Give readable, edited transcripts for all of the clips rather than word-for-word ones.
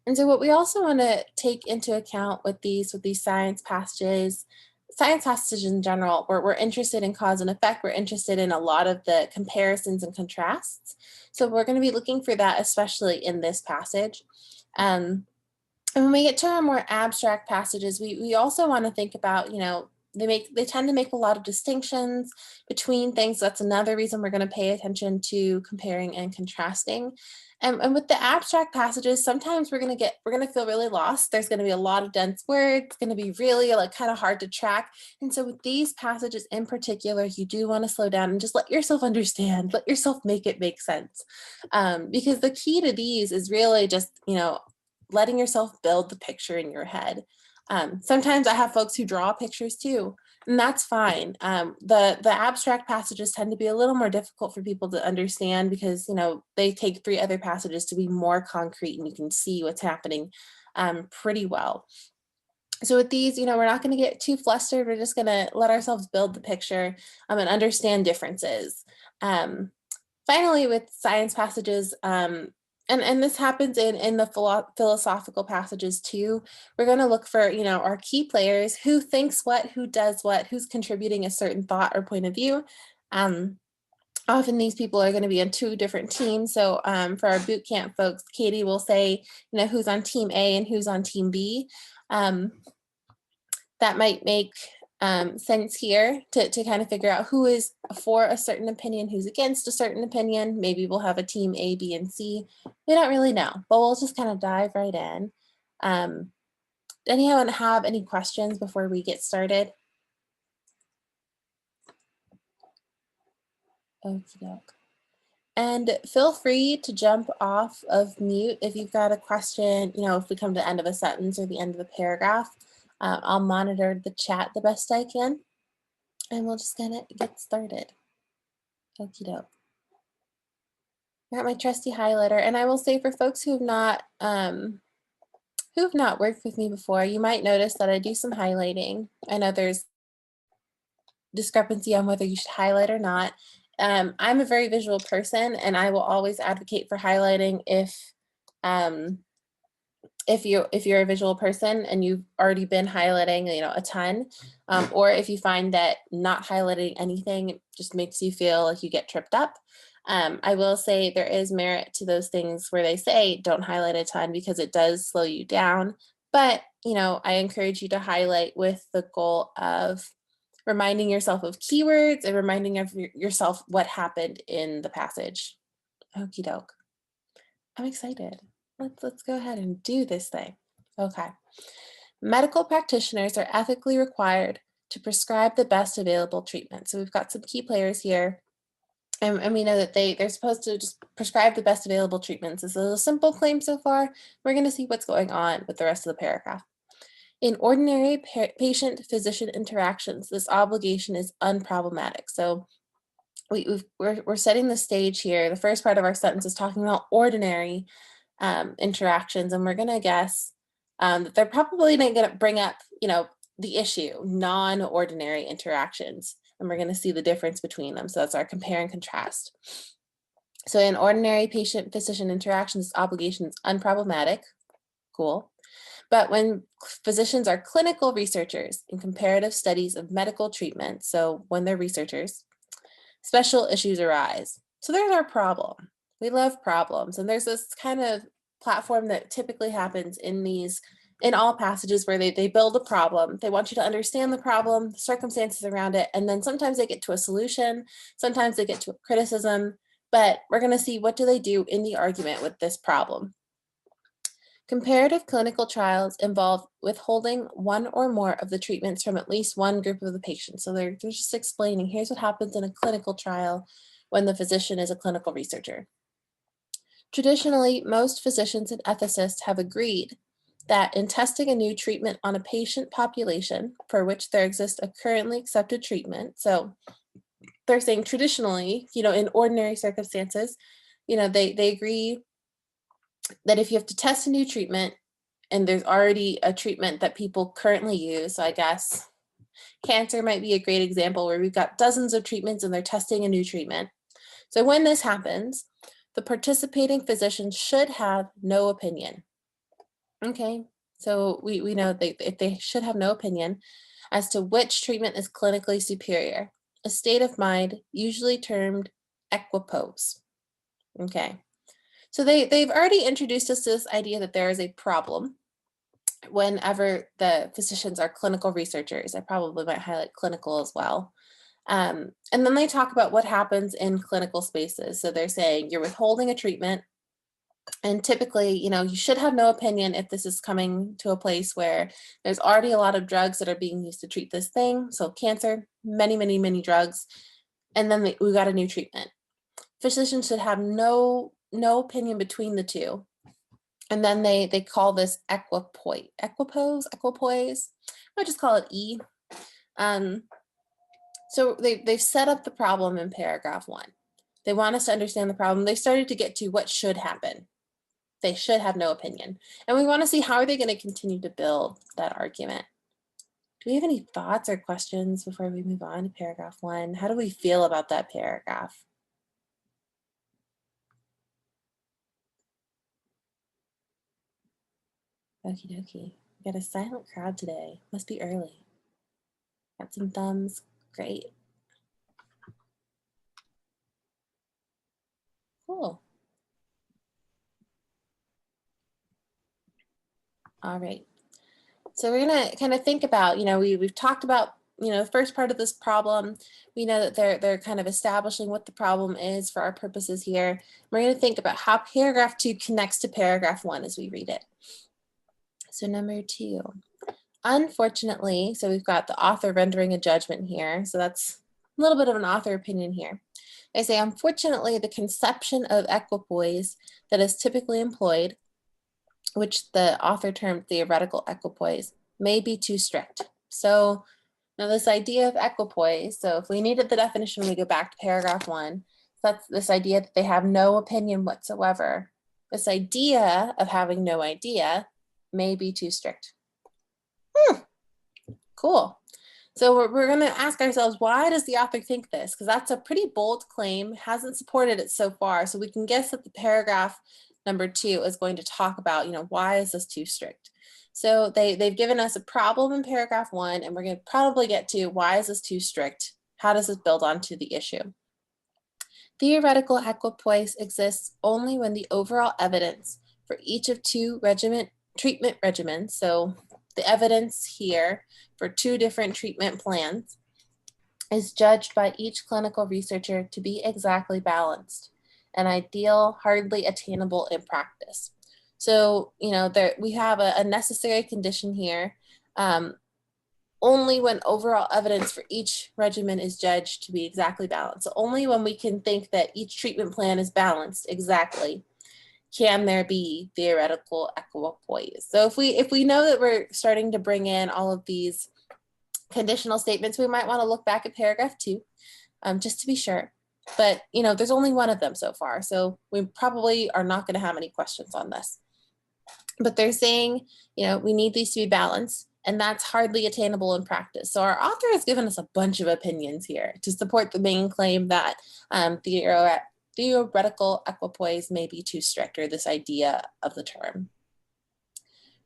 And so what we also want to take into account with these science passages in general, we're interested in cause and effect. We're interested in a lot of the comparisons and contrasts. So we're going to be looking for that, especially in this passage. And when we get to our more abstract passages, we also want to think about, they tend to make a lot of distinctions between things. That's another reason we're going to pay attention to comparing and contrasting. And with the abstract passages, sometimes we're going to feel really lost. There's going to be a lot of dense words. It's going to be really kind of hard to track. And so with these passages in particular, you do want to slow down and just let yourself understand, let yourself make it make sense. Because the key to these is really just, letting yourself build the picture in your head. Sometimes I have folks who draw pictures too, and that's fine. The abstract passages tend to be a little more difficult for people to understand because, they take 3 other passages to be more concrete and you can see what's happening pretty well. So with these, we're not going to get too flustered. We're just going to let ourselves build the picture and understand differences. Finally, with science passages, and this happens in the philosophical passages too. We're going to look for, our key players, who thinks what, who does what, who's contributing a certain thought or point of view. Often these people are going to be in 2 different teams. So for our boot camp folks, Katie will say, who's on team A and who's on team B. That might make sense here to kind of figure out who is for a certain opinion, who's against a certain opinion. Maybe we'll have a team A, B, and C. We don't really know, but we'll just kind of dive right in. Anyone have any questions before we get started? Okie doke. And feel free to jump off of mute if you've got a question, if we come to the end of a sentence or the end of a paragraph. I'll monitor the chat the best I can, and we'll just kind of get started. Okie doke. Got my trusty highlighter, and I will say for folks who've not worked with me before, you might notice that I do some highlighting. I know there's discrepancy on whether you should highlight or not. I'm a very visual person, and I will always advocate for highlighting if you're a visual person and you've already been highlighting, a ton, or if you find that not highlighting anything just makes you feel like you get tripped up. I will say there is merit to those things where they say don't highlight a ton because it does slow you down. But, I encourage you to highlight with the goal of reminding yourself of keywords and reminding yourself what happened in the passage. Okie doke. I'm excited. Let's go ahead and do this thing. Okay. Medical practitioners are ethically required to prescribe the best available treatment. So we've got some key players here. And we know that they're supposed to just prescribe the best available treatments. This is a simple claim so far. We're going to see what's going on with the rest of the paragraph. In ordinary patient-physician interactions, this obligation is unproblematic. So we're setting the stage here. The first part of our sentence is talking about ordinary interactions, and we're going to guess that they're probably not going to bring up, the issue, non-ordinary interactions, and we're going to see the difference between them. So that's our compare and contrast. So in ordinary patient-physician interactions, obligation is unproblematic. Cool. But when physicians are clinical researchers in comparative studies of medical treatment, so when they're researchers, special issues arise. So there's our problem. We love problems. And there's this kind of platform that typically happens in all passages where they build a problem. They want you to understand the problem, the circumstances around it, and then sometimes they get to a solution, sometimes they get to a criticism, but we're going to see what do they do in the argument with this problem. Comparative clinical trials involve withholding one or more of the treatments from at least one group of the patients. So they're just explaining, here's what happens in a clinical trial when the physician is a clinical researcher. Traditionally, most physicians and ethicists have agreed that in testing a new treatment on a patient population for which there exists a currently accepted treatment, so they're saying traditionally, in ordinary circumstances, they agree that if you have to test a new treatment and there's already a treatment that people currently use, so I guess cancer might be a great example where we've got dozens of treatments and they're testing a new treatment. So when this happens, the participating physician should have no opinion. Okay, so we know they should have no opinion as to which treatment is clinically superior. A state of mind, usually termed equipoise. Okay, so they've already introduced us to this idea that there is a problem whenever the physicians are clinical researchers. I probably might highlight clinical as well. And then they talk about what happens in clinical spaces. So they're saying you're withholding a treatment. And typically, you should have no opinion if this is coming to a place where there's already a lot of drugs that are being used to treat this thing. So cancer, many, many, many drugs. And then we got a new treatment. Physicians should have no opinion between the two. And then they call this equipoise. I'll just call it E. Um, so they've set up the problem in paragraph 1. They want us to understand the problem. They started to get to what should happen. They should have no opinion. And we want to see how are they going to continue to build that argument. Do we have any thoughts or questions before we move on to paragraph 1? How do we feel about that paragraph? Okie dokie. We got a silent crowd today. Must be early. Got some thumbs. Great. Cool. All right. So we're going to kind of think about, we've talked about, the first part of this problem. We know that they're kind of establishing what the problem is for our purposes here. We're going to think about how paragraph 2 connects to paragraph 1 as we read it. So number 2, unfortunately, so we've got the author rendering a judgment here. So that's a little bit of an author opinion here. I say, unfortunately, the conception of equipoise that is typically employed, which the author termed theoretical equipoise, may be too strict. So now this idea of equipoise, so if we needed the definition, we go back to paragraph 1. That's this idea that they have no opinion whatsoever. This idea of having no idea may be too strict. Cool. So we're going to ask ourselves, why does the author think this? Because that's a pretty bold claim, hasn't supported it so far. So we can guess that the paragraph number 2 is going to talk about, why is this too strict? So they've given us a problem in paragraph 1, and we're going to probably get to why is this too strict? How does this build onto the issue? Theoretical equipoise exists only when the overall evidence for each of 2 treatment regimens, so the evidence here for 2 different treatment plans, is judged by each clinical researcher to be exactly balanced, an ideal hardly attainable in practice. So, we have a necessary condition here. Only when overall evidence for each regimen is judged to be exactly balanced. So only when we can think that each treatment plan is balanced exactly can there be theoretical equipoise. So if we know that we're starting to bring in all of these conditional statements, we might want to look back at paragraph 2 just to be sure. But there's only one of them so far, so we probably are not going to have any questions on this. But they're saying, we need these to be balanced, and that's hardly attainable in practice. So our author has given us a bunch of opinions here to support the main claim that theoretical equipoise may be too strict, or this idea of the term.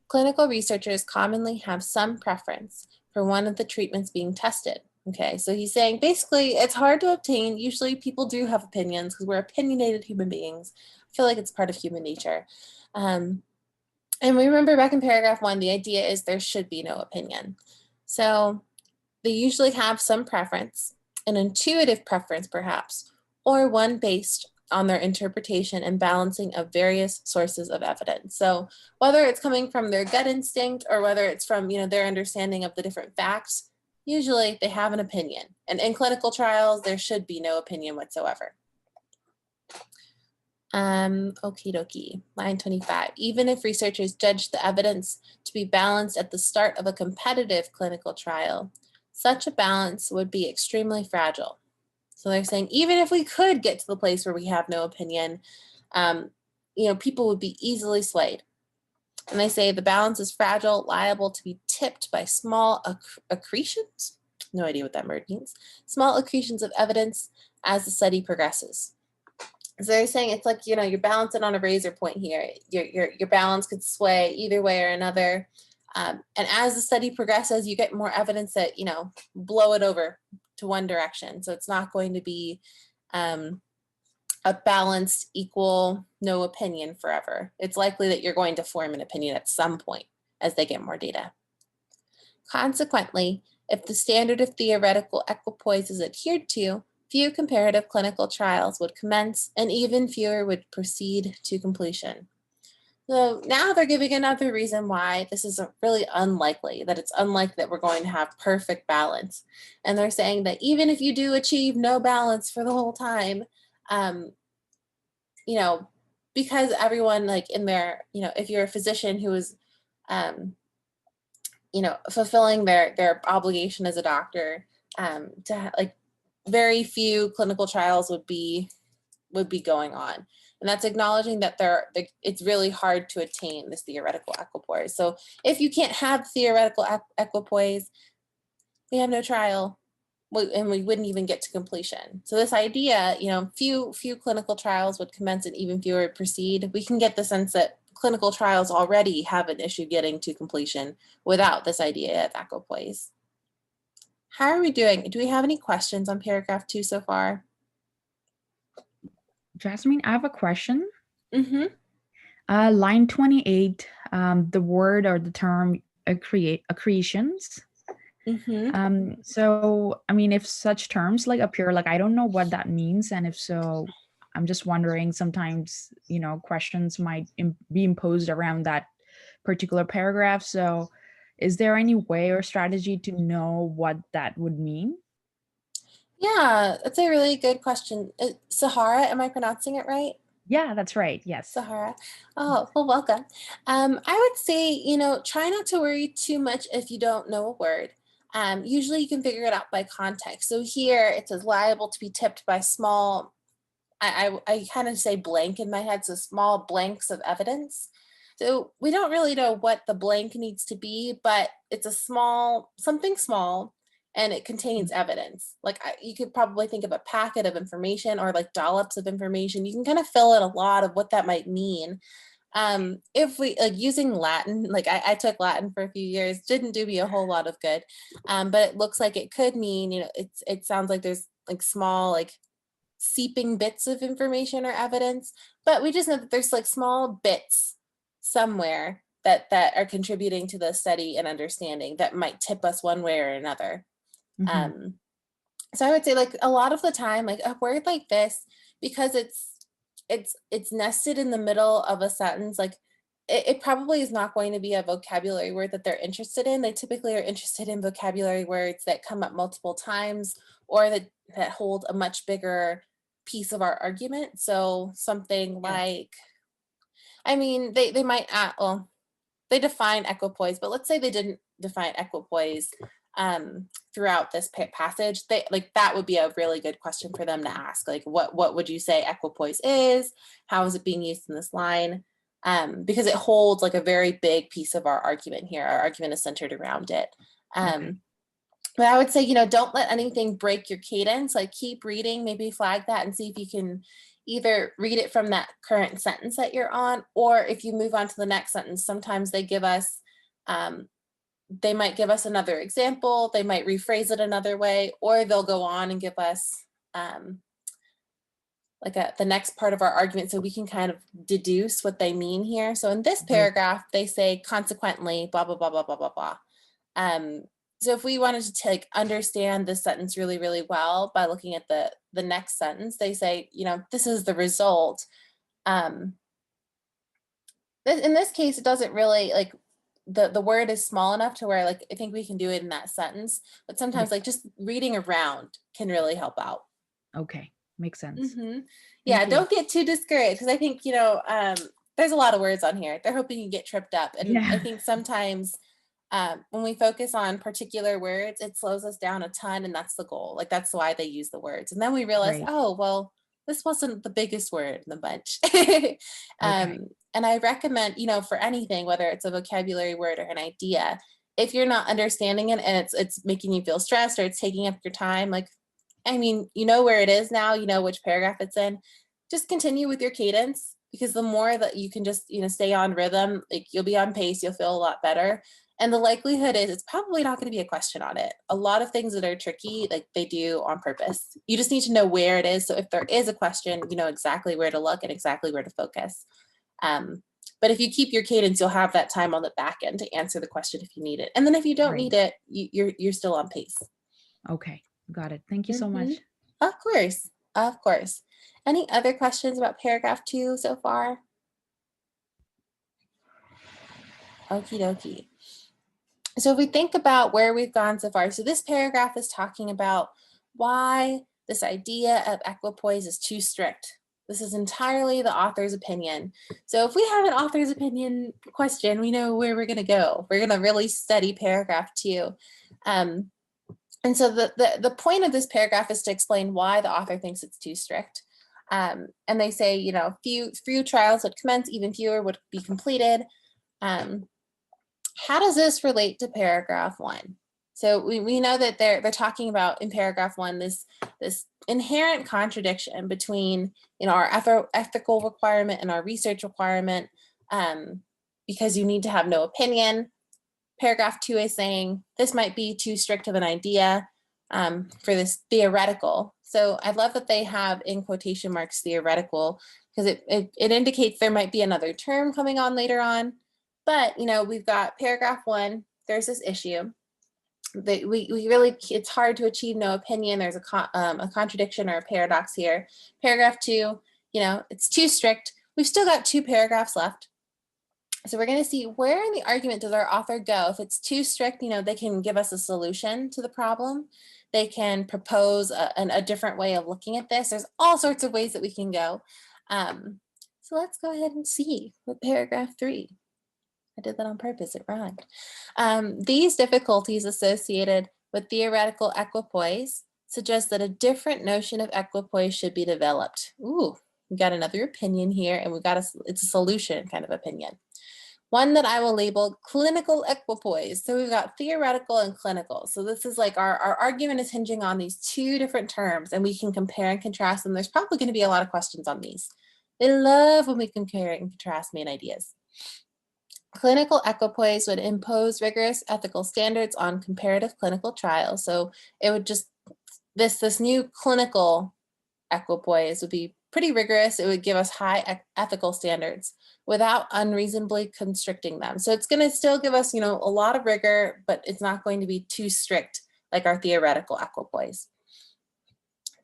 Clinical researchers commonly have some preference for one of the treatments being tested. Okay, so he's saying basically it's hard to obtain. Usually people do have opinions because we're opinionated human beings. I feel like it's part of human nature. And we remember back in paragraph 1, the idea is there should be no opinion. So they usually have some preference, an intuitive preference perhaps, or one based on their interpretation and balancing of various sources of evidence. So whether it's coming from their gut instinct or whether it's from their understanding of the different facts, usually they have an opinion. And in clinical trials, there should be no opinion whatsoever. Okie dokie, line 25. Even if researchers judge the evidence to be balanced at the start of a competitive clinical trial, such a balance would be extremely fragile. So they're saying, even if we could get to the place where we have no opinion, people would be easily swayed. And they say the balance is fragile, liable to be tipped by small accretions. No idea what that word means. Small accretions of evidence as the study progresses. So they're saying it's like, you're balancing on a razor point here. Your balance could sway either way or another. And as the study progresses, you get more evidence that, blow it over to one direction. So it's not going to be a balanced, equal, no opinion forever. It's likely that you're going to form an opinion at some point as they get more data. Consequently, if the standard of theoretical equipoise is adhered to, few comparative clinical trials would commence and even fewer would proceed to completion. So now they're giving another reason why this is really unlikely, that it's unlikely that we're going to have perfect balance. And they're saying that even if you do achieve no balance for the whole time, because everyone like in their, if you're a physician who is, fulfilling their obligation as a doctor, like very few clinical trials would be going on. And that's acknowledging that it's really hard to attain this theoretical equipoise. So if you can't have theoretical equipoise, we have no trial, and we wouldn't even get to completion. So this idea, few clinical trials would commence and even fewer proceed. We can get the sense that clinical trials already have an issue getting to completion without this idea of equipoise. How are we doing? Do we have any questions on paragraph 2 so far? Jasmine, I have a question. Mm-hmm. Line 28, the word or the term accretions. Mm-hmm. So, I mean, if such terms like appear, like I don't know what that means. And if so, I'm just wondering sometimes, questions might be imposed around that particular paragraph. So is there any way or strategy to know what that would mean? Yeah, that's a really good question. Sahara, am I pronouncing it right? Yeah, that's right. Yes. Sahara. Oh, well, welcome. I would say, try not to worry too much if you don't know a word. Usually you can figure it out by context. So here it says liable to be tipped by small, I kind of say blank in my head, so small blanks of evidence. So we don't really know what the blank needs to be, but it's something small, and it contains evidence. Like you could probably think of a packet of information or like dollops of information. You can kind of fill in a lot of what that might mean. If we like using Latin, like I took Latin for a few years, didn't do me a whole lot of good. But it looks like it could mean, it sounds like there's like small, like seeping bits of information or evidence, but we just know that there's like small bits somewhere that are contributing to the study and understanding that might tip us one way or another. Mhm. So I would say like a lot of the time, like a word like this, because it's nested in the middle of a sentence, like it probably is not going to be a vocabulary word that they're interested in. They typically are interested in vocabulary words that come up multiple times or that hold a much bigger piece of our argument. So something Yes. like, I mean, they might well, they define equipoise, but let's say they didn't define equipoise throughout this passage. They like that would be a really good question for them to ask. Like, what would you say equipoise is? How is it being used in this line? Because it holds like a very big piece of our argument here. Our argument is centered around it. Okay. But I would say, don't let anything break your cadence. Like keep reading, maybe flag that and see if you can either read it from that current sentence that you're on, or if you move on to the next sentence, sometimes they might give us another example, they might rephrase it another way, or they'll go on and give us the next part of our argument so we can kind of deduce what they mean here. So in this Right. paragraph, they say consequently, blah, blah, blah, blah, blah, blah, blah. So if we wanted to like understand this sentence really, really well by looking at the next sentence, they say, this is the result. In this case, it doesn't really like the word is small enough to where like I think we can do it in that sentence, but Yeah. sometimes like just reading around can really help out. Okay. Makes sense. Yeah, Thank you. don't get too discouraged because I think there's a lot of words on here. They're hoping you get tripped up, and I Yeah. think sometimes when we focus on particular words, it slows us down a ton, and that's the goal. Like that's why they use the words, and then we realize, Right. oh well, this wasn't the biggest word in the bunch. Okay. And I recommend, for anything, whether it's a vocabulary word or an idea, if you're not understanding it and it's making you feel stressed or it's taking up your time, like I mean, you know where it is now, you know which paragraph it's in. just continue with your cadence, because the more that you can just, stay on rhythm, like you'll be on pace, you'll feel a lot better. And the likelihood is it's probably not going to be a question on it. A lot of things that are tricky, like they do on purpose. You just need to know where it is. So if there is a question, you know exactly where to look and exactly where to focus. But if you keep your cadence, you'll have that time on the back end to answer the question if you need it. And then if you don't Right. need it, you're still on pace. Okay. Got it. Thank you so Mhm. much. Of course. Of course. Any other questions about paragraph 2 so far? Okie dokie. So if we think about where we've gone so far, so this paragraph is talking about why this idea of equipoise is too strict. This is entirely the author's opinion. So if we have an author's opinion question, we know where we're going to go. We're going to really study paragraph 2. And so the point of this paragraph is to explain why the author thinks it's too strict. And they say, few trials would commence, even fewer would be completed. How does this relate to paragraph 1? So we know that they're talking about in paragraph 1 this inherent contradiction between our ethical requirement and our research requirement, because you need to have no opinion. Paragraph 2 is saying this might be too strict of an idea for this theoretical. So I love that they have in quotation marks theoretical, because it indicates there might be another term coming on later on. But we've got paragraph 1, there's this issue that we really, it's hard to achieve no opinion. There's a contradiction or a paradox here. Paragraph 2, it's too strict. We've still got 2 paragraphs left. So we're going to see where in the argument does our author go. If it's too strict, they can give us a solution to the problem. They can propose a different way of looking at this. There's all sorts of ways that we can go. So let's go ahead and see with paragraph 3. I did that on purpose, it rhymed. These difficulties associated with theoretical equipoise suggest that a different notion of equipoise should be developed. Ooh, we got another opinion here, and it's a solution kind of opinion. One that I will label clinical equipoise. So we've got theoretical and clinical. So this is like our argument is hinging on these 2 different terms, and we can compare and contrast them. There's probably going to be a lot of questions on these. They love when we compare and contrast main ideas. Clinical equipoise would impose rigorous ethical standards on comparative clinical trials. So it would just, this new clinical equipoise would be pretty rigorous. It would give us high ethical standards without unreasonably constricting them. So it's going to still give us, a lot of rigor, but it's not going to be too strict like our theoretical equipoise.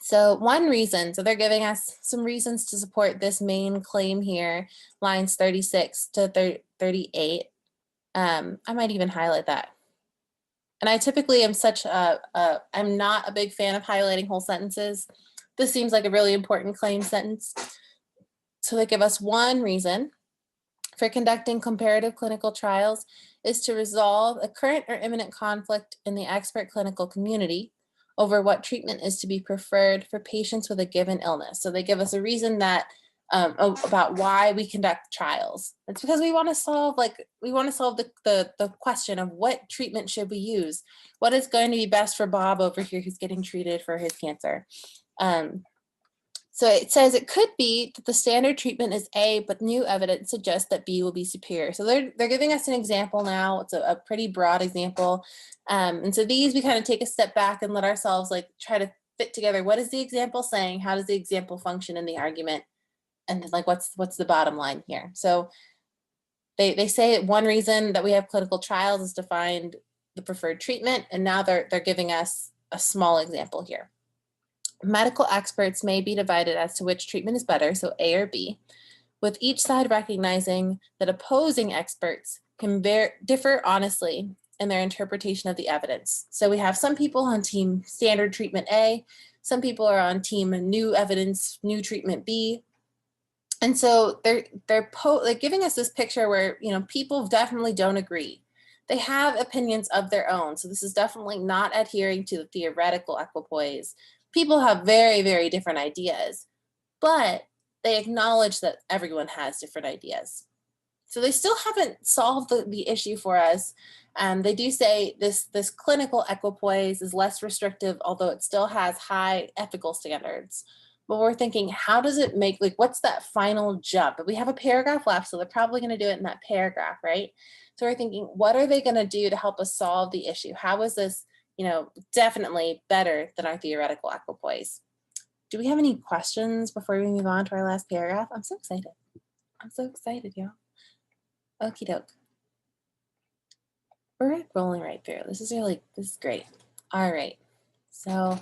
So one reason, so they're giving us some reasons to support this main claim here, lines 36 to 38. I might even highlight that. And I typically am I'm not a big fan of highlighting whole sentences. This seems like a really important claim sentence. So they give us one reason for conducting comparative clinical trials is to resolve a current or imminent conflict in the expert clinical community over what treatment is to be preferred for patients with a given illness. So they give us a reason that about why we conduct trials. It's because we want to solve the question of what treatment should we use? What is going to be best for Bob over here who's getting treated for his cancer? So it says it could be that the standard treatment is A, but new evidence suggests that B will be superior. So they're giving us an example now. It's a pretty broad example. And so these, we kind of take a step back and let ourselves try to fit together. What is the example saying? How does the example function in the argument? And then what's the bottom line here? So they say one reason that we have clinical trials is to find the preferred treatment. And now they're giving us a small example here. Medical experts may be divided as to which treatment is better, so A or B, with each side recognizing that opposing experts can differ honestly in their interpretation of the evidence. So we have some people on team standard treatment A, some people are on team new evidence, new treatment B. And so they're giving us this picture where, people definitely don't agree. They have opinions of their own. So this is definitely not adhering to the theoretical equipoise. People have very, very different ideas, but they acknowledge that everyone has different ideas. So they still haven't solved the issue for us. They do say this clinical equipoise is less restrictive, although it still has high ethical standards. but we're thinking, how does it make, like, what's that final jump? But we have a paragraph left, so they're probably going to do it in that paragraph, right? So we're thinking, what are they going to do to help us solve the issue? How is this, definitely better than our theoretical equipoise? Do we have any questions before we move on to our last paragraph? I'm so excited. I'm so excited, y'all. Okie doke. We're rolling right through. This is great. All right. So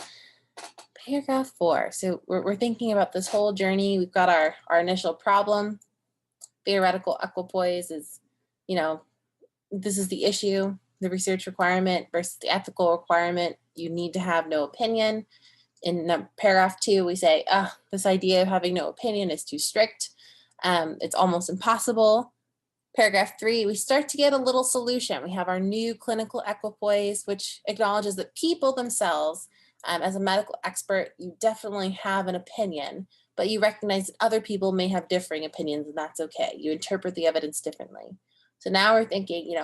paragraph 4. So we're thinking about this whole journey. We've got our initial problem. Theoretical equipoise is, this is the issue, the research requirement versus the ethical requirement. You need to have no opinion. In paragraph 2, we say, this idea of having no opinion is too strict. It's almost impossible. Paragraph 3, we start to get a little solution. We have our new clinical equipoise, which acknowledges that people themselves, as a medical expert, you definitely have an opinion, but you recognize that other people may have differing opinions, and that's okay. You interpret the evidence differently. So now we're thinking,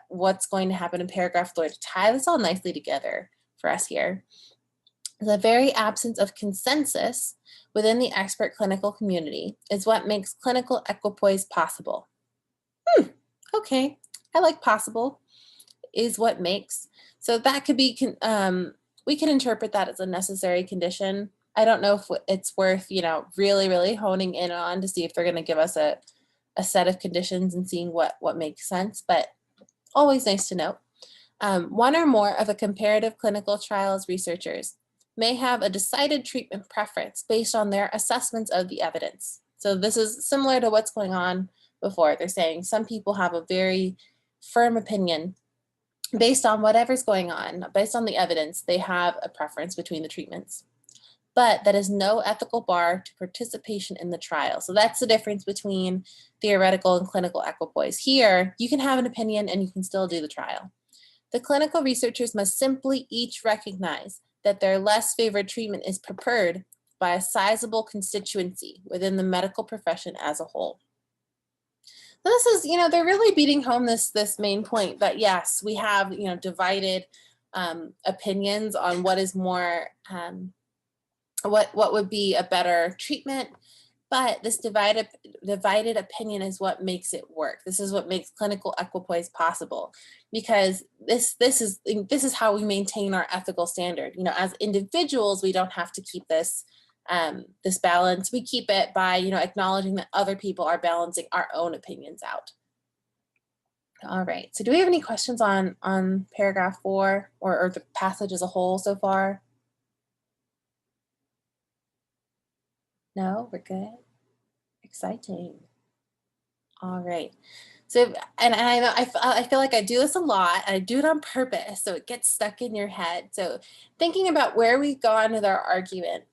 what's going to happen in paragraph 4 to tie this all nicely together for us here. The very absence of consensus within the expert clinical community is what makes clinical equipoise possible. Okay, I like possible is what makes. So that could be, we can interpret that as a necessary condition. I don't know if it's worth, really, really honing in on to see if they're going to give us a set of conditions and seeing what makes sense, but always nice to know. One or more of a comparative clinical trials researchers may have a decided treatment preference based on their assessments of the evidence. So this is similar to what's going on before. They're saying some people have a very firm opinion based on whatever's going on, based on the evidence, they have a preference between the treatments. But that is no ethical bar to participation in the trial. So that's the difference between theoretical and clinical equipoise. Here, you can have an opinion and you can still do the trial. The clinical researchers must simply each recognize that their less favored treatment is preferred by a sizable constituency within the medical profession as a whole. This is, they're really beating home this main point that yes, we have, divided opinions on what is more, what would be a better treatment. But this divided opinion is what makes it work. This is what makes clinical equipoise possible, because this is how we maintain our ethical standard. As individuals, we don't have to keep this this balance. We keep it by acknowledging that other people are balancing our own opinions out. All right. So, do we have any questions on paragraph 4 or the passage as a whole so far? No, we're good. Exciting. All right. So, and I know I feel like I do this a lot. And I do it on purpose, so it gets stuck in your head. So, thinking about where we've gone with our argument.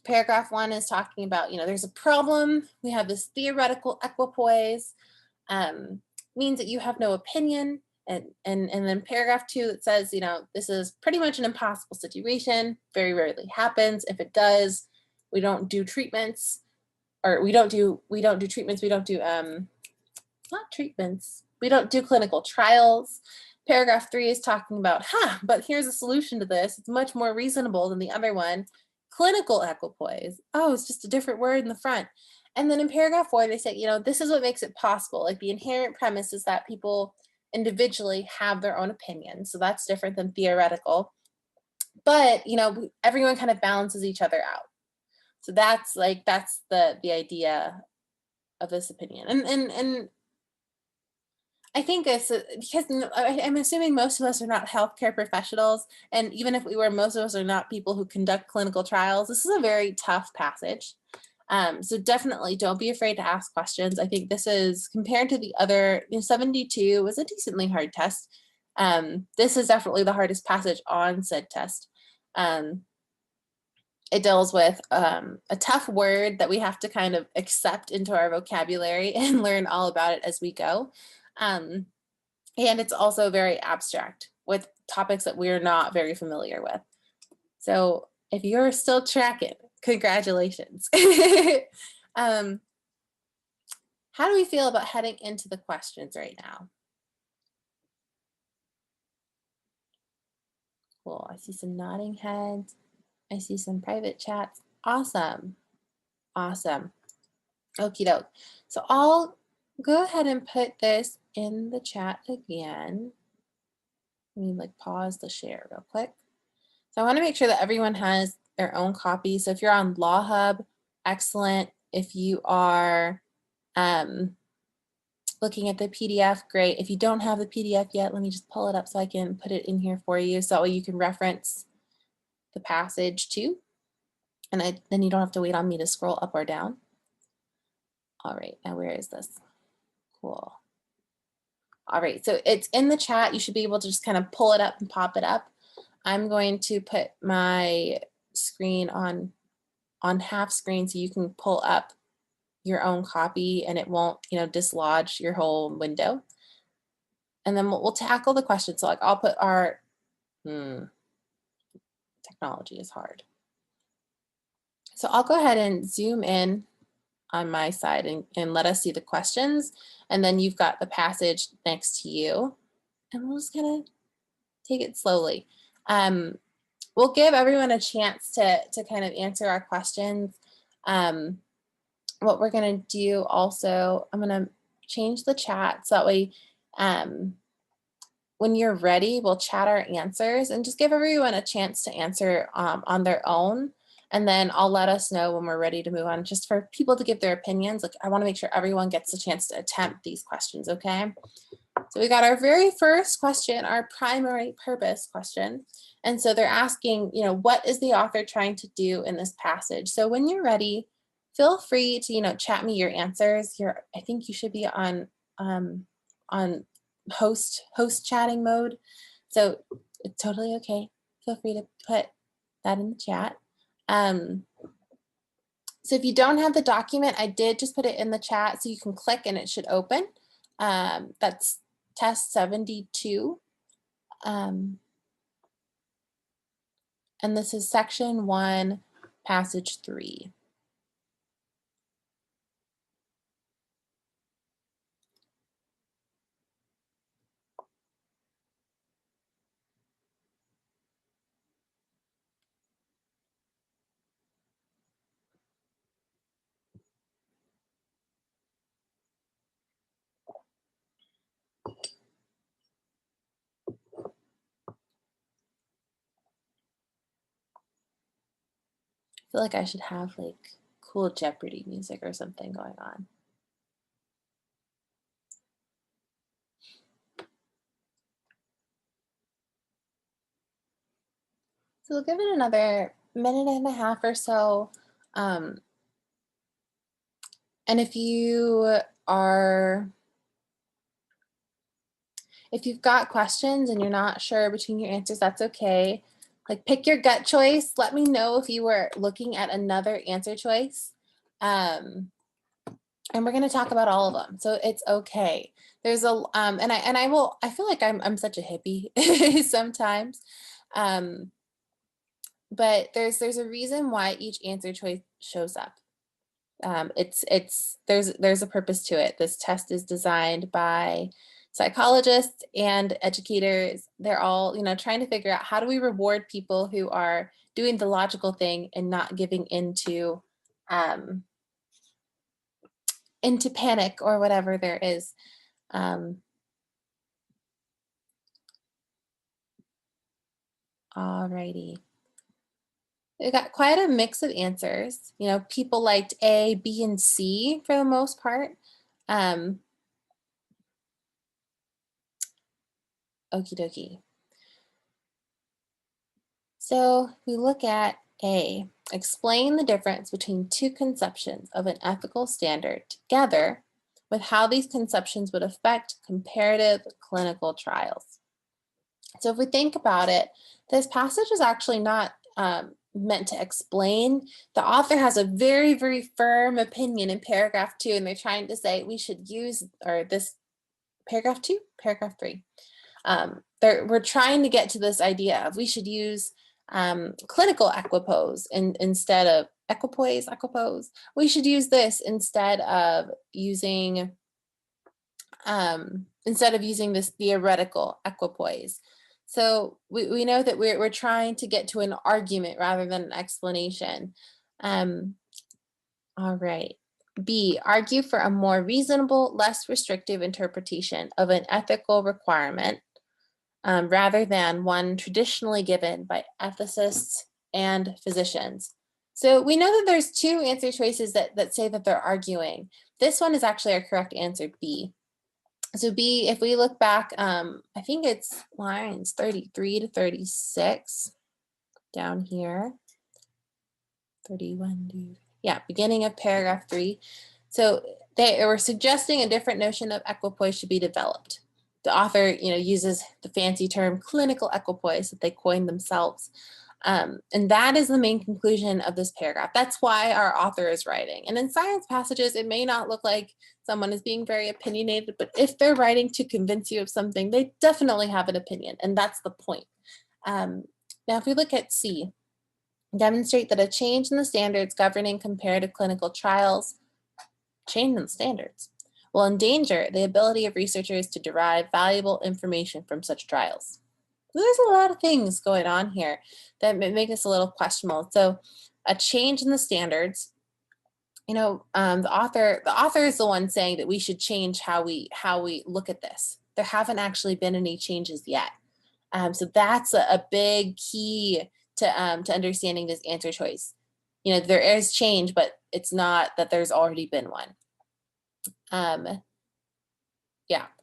Paragraph 1 is talking about, there's a problem. We have this theoretical equipoise, means that you have no opinion. And then paragraph 2, it says, this is pretty much an impossible situation. Very rarely happens. If it does, we don't do treatments. Or we don't do treatments, we don't do not treatments, we don't do clinical trials. Paragraph 3 is talking about, but here's a solution to this. It's much more reasonable than the other one. Clinical equipoise. Oh, it's just a different word in the front. And then in paragraph 4, they say, this is what makes it possible. Like the inherent premise is that people individually have their own opinion. So that's different than theoretical. But, everyone kind of balances each other out. So that's the idea of this opinion. And I think it's because I'm assuming most of us are not healthcare professionals. And even if we were, most of us are not people who conduct clinical trials. This is a very tough passage. So definitely don't be afraid to ask questions. I think this is, compared to the other, 72 was a decently hard test. This is definitely the hardest passage on said test. It deals with a tough word that we have to kind of accept into our vocabulary and learn all about it as we go. And it's also very abstract with topics that we're not very familiar with. So if you're still tracking, congratulations. How do we feel about heading into the questions right now? Cool, I see some nodding heads. I see some private chats. Awesome. Awesome. Okie doke. So I'll go ahead and put this in the chat again. Let me like pause the share real quick. So I want to make sure that everyone has their own copy. So if you're on Law Hub, excellent. If you are looking at the PDF, great. If you don't have the PDF yet, let me just pull it up so I can put it in here for you. So that way you can reference the passage too. And then you don't have to wait on me to scroll up or down. All right, now where is this? Cool. All right, so it's in the chat. You should be able to just kind of pull it up and pop it up. I'm going to put my screen on half screen so you can pull up your own copy and it won't, dislodge your whole window. And then we'll tackle the question. So like I'll put our, technology is hard. So I'll go ahead and zoom in on my side and let us see the questions. And then you've got the passage next to you. And we'll just kind of take it slowly. We'll give everyone a chance to kind of answer our questions. What we're going to do also, I'm going to change the chat so that way when you're ready, we'll chat our answers and just give everyone a chance to answer on their own. And then I'll let us know when we're ready to move on, just for people to give their opinions. Like I want to make sure everyone gets a chance to attempt these questions, okay? So we got our very first question, our primary purpose question. And so they're asking, what is the author trying to do in this passage? So when you're ready, feel free to, chat me your answers. I think you should be on host chatting mode. So it's totally okay. Feel free to put that in the chat. So if you don't have the document, I did just put it in the chat so you can click and it should open. That's test 72. And this is section 1, passage 3. I feel like I should have like cool Jeopardy music or something going on. So we'll give it another minute and a half or so. And if you've got questions and you're not sure between your answers, that's okay. Like pick your gut choice. Let me know if you were looking at another answer choice. And we're going to talk about all of them. So it's okay. There's a, I feel like I'm such a hippie sometimes. But there's a reason why each answer choice shows up. There's a purpose to it. This test is designed by psychologists and educators. They're all, trying to figure out how do we reward people who are doing the logical thing and not giving into panic or whatever there is. Alrighty. We got quite a mix of answers. People liked A, B, and C for the most part. Okie dokie. So we look at A, explain the difference between two conceptions of an ethical standard together with how these conceptions would affect comparative clinical trials. So if we think about it, this passage is actually not meant to explain. The author has a very, very firm opinion in paragraph 2, and they're trying to say we should use, or this paragraph 2, paragraph 3. We're trying to get to this idea of we should use clinical equipoise instead of equipoise. We should use this instead of using this theoretical equipoise. So we know that we're trying to get to an argument rather than an explanation. All right. B, argue for a more reasonable, less restrictive interpretation of an ethical requirement rather than one traditionally given by ethicists and physicians. So we know that there's two answer choices that say that they're arguing. This one is actually our correct answer, B. So B, if we look back, I think it's lines 33 to 36 down here. 31, yeah, beginning of paragraph 3. So they were suggesting a different notion of equipoise should be developed. The author, uses the fancy term clinical equipoise that they coined themselves. And that is the main conclusion of this paragraph. That's why our author is writing. And in science passages, it may not look like someone is being very opinionated, but if they're writing to convince you of something, they definitely have an opinion. And that's the point. Now, if we look at C, demonstrate that a change in the standards governing comparative clinical trials, change in the standards, will endanger the ability of researchers to derive valuable information from such trials. There's a lot of things going on here that make this a little questionable. So a change in the standards, the author is the one saying that we should change how we look at this. There haven't actually been any changes yet. So that's a big key to understanding this answer choice. There is change, but it's not that there's already been one.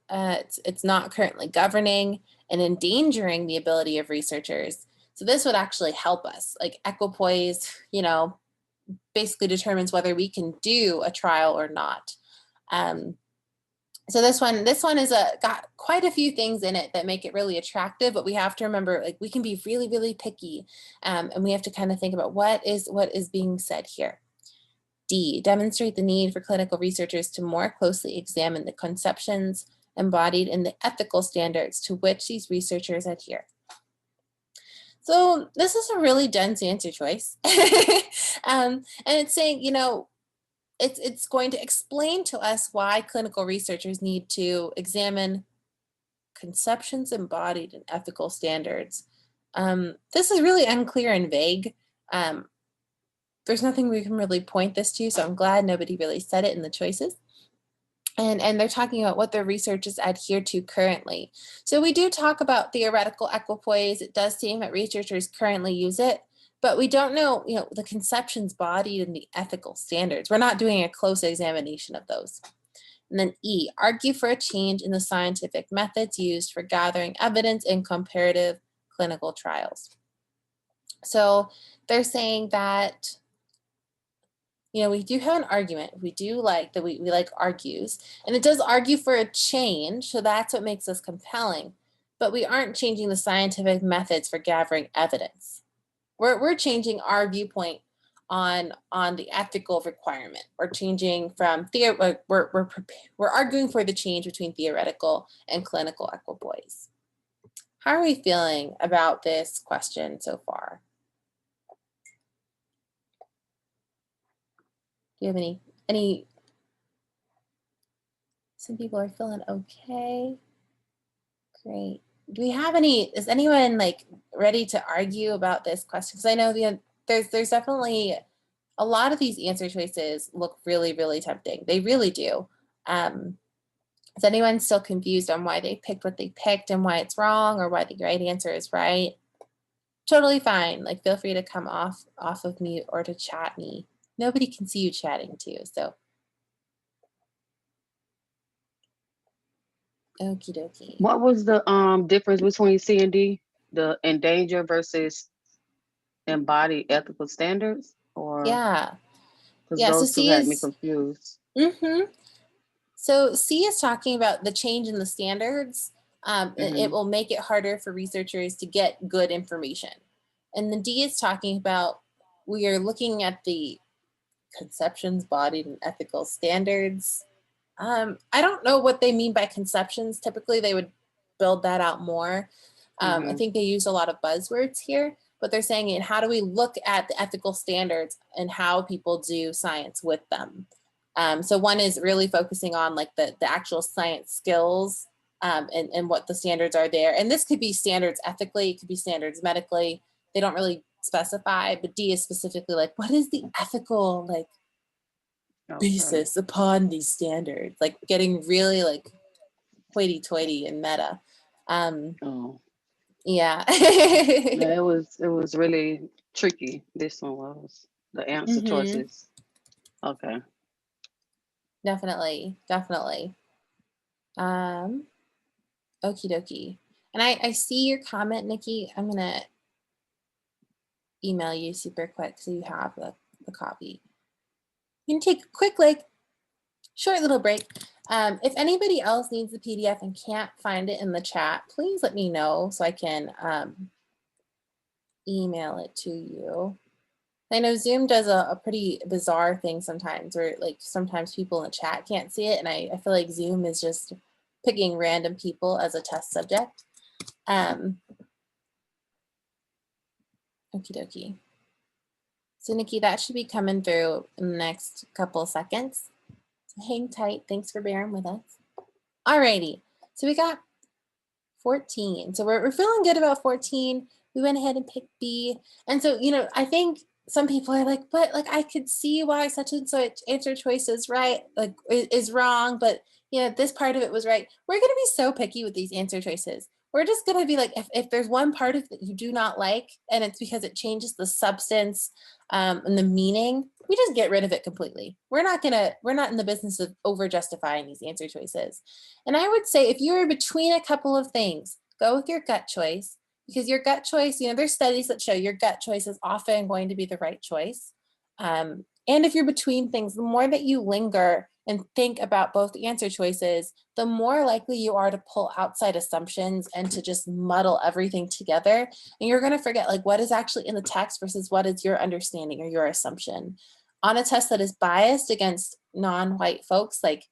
It's not currently governing and endangering the ability of researchers. So this would actually help us. Like equipoise, basically determines whether we can do a trial or not. So this one is got quite a few things in it that make it really attractive, but we have to remember, like, we can be really, really picky, and we have to kind of think about what is being said here. D, demonstrate the need for clinical researchers to more closely examine the conceptions embodied in the ethical standards to which these researchers adhere. So this is a really dense answer choice. And it's saying, it's going to explain to us why clinical researchers need to examine conceptions embodied in ethical standards. This is really unclear and vague. There's nothing we can really point this to, so I'm glad nobody really said it in the choices. And they're talking about what their researchers adhere to currently. So we do talk about theoretical equipoise. It does seem that researchers currently use it, but we don't know, the conceptions embodied in the ethical standards. We're not doing a close examination of those. And then E, argue for a change in the scientific methods used for gathering evidence in comparative clinical trials. So they're saying that, we do have an argument. We do like that we like argues, and it does argue for a change. So that's what makes us compelling, but we aren't changing the scientific methods for gathering evidence. We're changing our viewpoint on the ethical requirement. We're changing from we're arguing for the change between theoretical and clinical equipoise. How are we feeling about this question so far? Do you have any? Some people are feeling okay. Great. Do we have any? Is anyone ready to argue about this question? Because I know there's definitely a lot of these answer choices look really, really tempting. They really do. Is anyone still confused on why they picked what they picked and why it's wrong, or why the right answer is right? Totally fine. Feel free to come off of mute or to chat me. Nobody can see you chatting too, so. Okie dokie. What was the difference between C and D? The endanger versus embodied ethical standards? Or Yeah. because Yeah, so those two C had me is, confused. So C is talking about the change in the standards. It will make it harder for researchers to get good information. And the D is talking about, we are looking at the conceptions embodied in ethical standards. I don't know what they mean by conceptions. Typically, they would build that out more. I think they use a lot of buzzwords here, but they're saying, how do we look at the ethical standards and how people do science with them? So one is really focusing on the actual science skills and what the standards are there. And this could be standards ethically, it could be standards medically. They don't really specify, but D is specifically like, what is the ethical like basis upon these standards? Like getting really like hoity-toity and meta. Yeah. Yeah, it was really tricky. This one was the answer choices. Okay. Definitely. Okie dokie. And I see your comment, Nikki. I'm gonna email you super quick so you have the copy. You can take a quick like short little break. If anybody else needs the PDF and can't find it in the chat, please let me know so I can email it to you. I know Zoom does a pretty bizarre thing sometimes where like sometimes people in the chat can't see it, and I feel like Zoom is just picking random people as a test subject. Okie dokie. So Nikki, that should be coming through in the next couple of seconds. So hang tight. Thanks for bearing with us. Alrighty, so we got 14. So we're feeling good about 14. We went ahead and picked B. And so, you know, I think some people are like, but like, I could see why such and such answer choice is right, like is wrong, but you know, this part of it was right. We're going to be so picky with these answer choices. We're just going to be like, if there's one part of it that you do not like, and it's because it changes the substance and the meaning, we just get rid of it completely. We're not in the business of over justifying these answer choices. And I would say if you're between a couple of things, go with your gut choice, because your gut choice, you know, there's studies that show your gut choice is often going to be the right choice. And if you're between things, the more that you linger and think about both answer choices, the more likely you are to pull outside assumptions and to just muddle everything together. And you're going to forget like what is actually in the text versus what is your understanding or your assumption. On a test that is biased against non-white folks, like,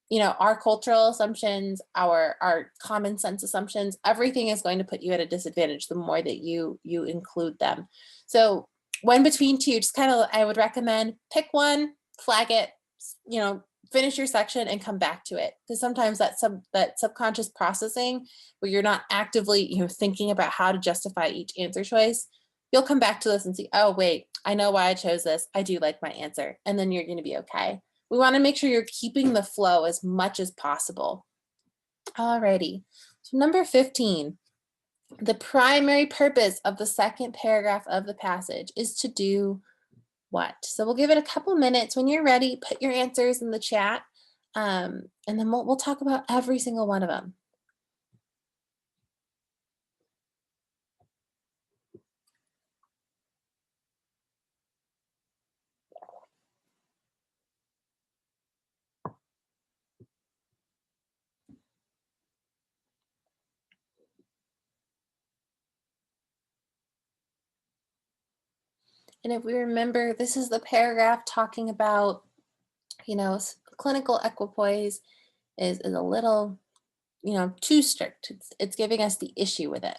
you know, our cultural assumptions, our common sense assumptions, everything is going to put you at a disadvantage the more that you include them. So when between two, just kind of, I would recommend pick one, flag it, you know, finish your section and come back to it. Because sometimes that subconscious processing where you're not actively, you know, thinking about how to justify each answer choice, you'll come back to this and see, oh, wait, I know why I chose this. I do like my answer. And then you're going to be okay. We want to make sure you're keeping the flow as much as possible. Alrighty, so number 15, the primary purpose of the second paragraph of the passage is to do what? So we'll give it a couple minutes. When you're ready, put your answers in the chat, and then we'll talk about every single one of them. And if we remember, this is the paragraph talking about, you know, clinical equipoise is a little, you know, too strict. It's giving us the issue with it.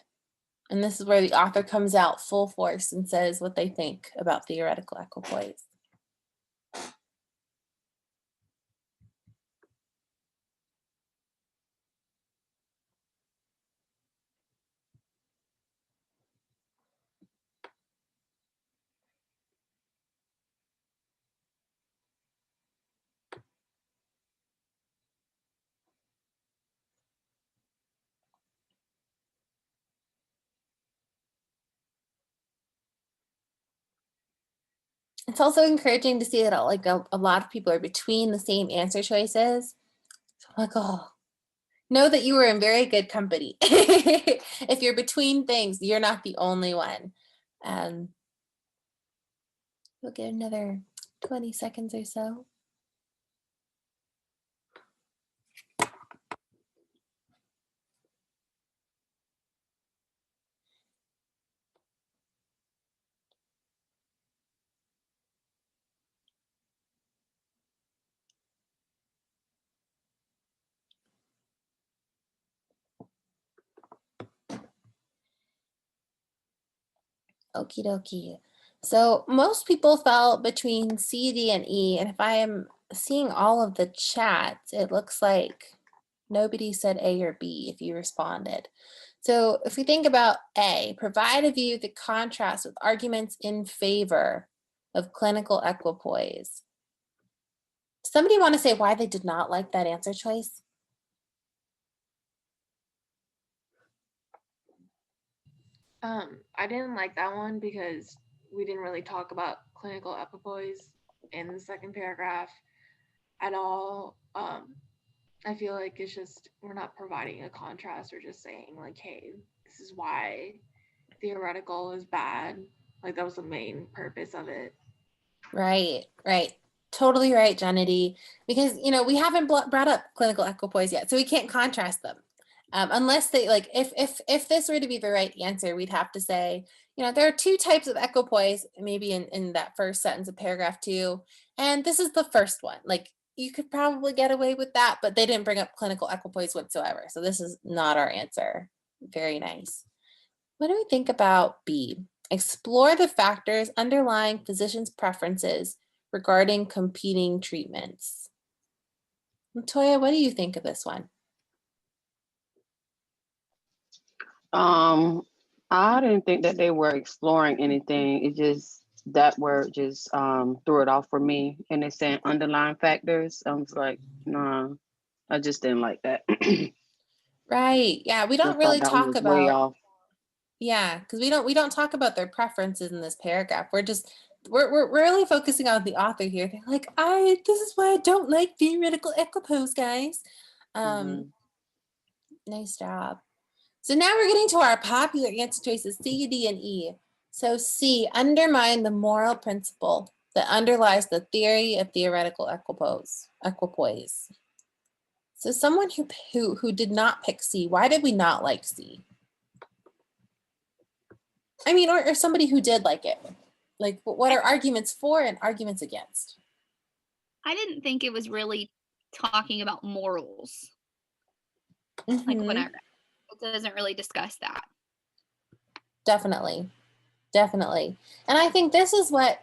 And this is where the author comes out full force and says what they think about theoretical equipoise. It's also encouraging to see that like a lot of people are between the same answer choices. So I'm like, oh, know that you are in very good company. If you're between things, you're not the only one. We'll get another 20 seconds or so. Okie dokie. So most people fell between C, D, and E. And if I am seeing all of the chats, it looks like Nobody said A or B if you responded. So if we think about A, provide a view that contrasts with arguments in favor of clinical equipoise. Somebody want to say why they did not like that answer choice? I didn't like that one because we didn't really talk about clinical equipoise in the second paragraph at all. I feel like it's just, we're not providing a contrast. We're just saying like, hey, this is why theoretical is bad. Like that was the main purpose of it. Right. Totally right, Jennedy. Because, we haven't brought up clinical equipoise yet, so we can't contrast them. Unless they like, if this were to be the right answer, we'd have to say, there are two types of equipoise, maybe in that first sentence of paragraph 2, and this is the first one. Like, you could probably get away with that, but they didn't bring up clinical equipoise whatsoever. So this is not our answer. Very nice. What do we think about B? Explore the factors underlying physicians' preferences regarding competing treatments. Latoya, what do you think of this one? I didn't think that they were exploring anything. It just, that word just threw it off for me. And they saying underlying factors. I was like, nah, I just didn't like that. Right. Yeah, we I don't thought really that one talk was way about, off. yeah, because we don't talk about their preferences in this paragraph. We're really focusing on the author here. They're like, this is why I don't like theoretical equipoise, guys. Nice job. So now we're getting to our popular answer choices, C, D, and E. So C, undermine the moral principle that underlies the theory of theoretical equipoise. So someone who did not pick C, why did we not like C? I mean, or somebody who did like it. Like, what are arguments for and arguments against? I didn't think it was really talking about morals. Mm-hmm. Like when I read it doesn't really discuss that. Definitely. And I think this is what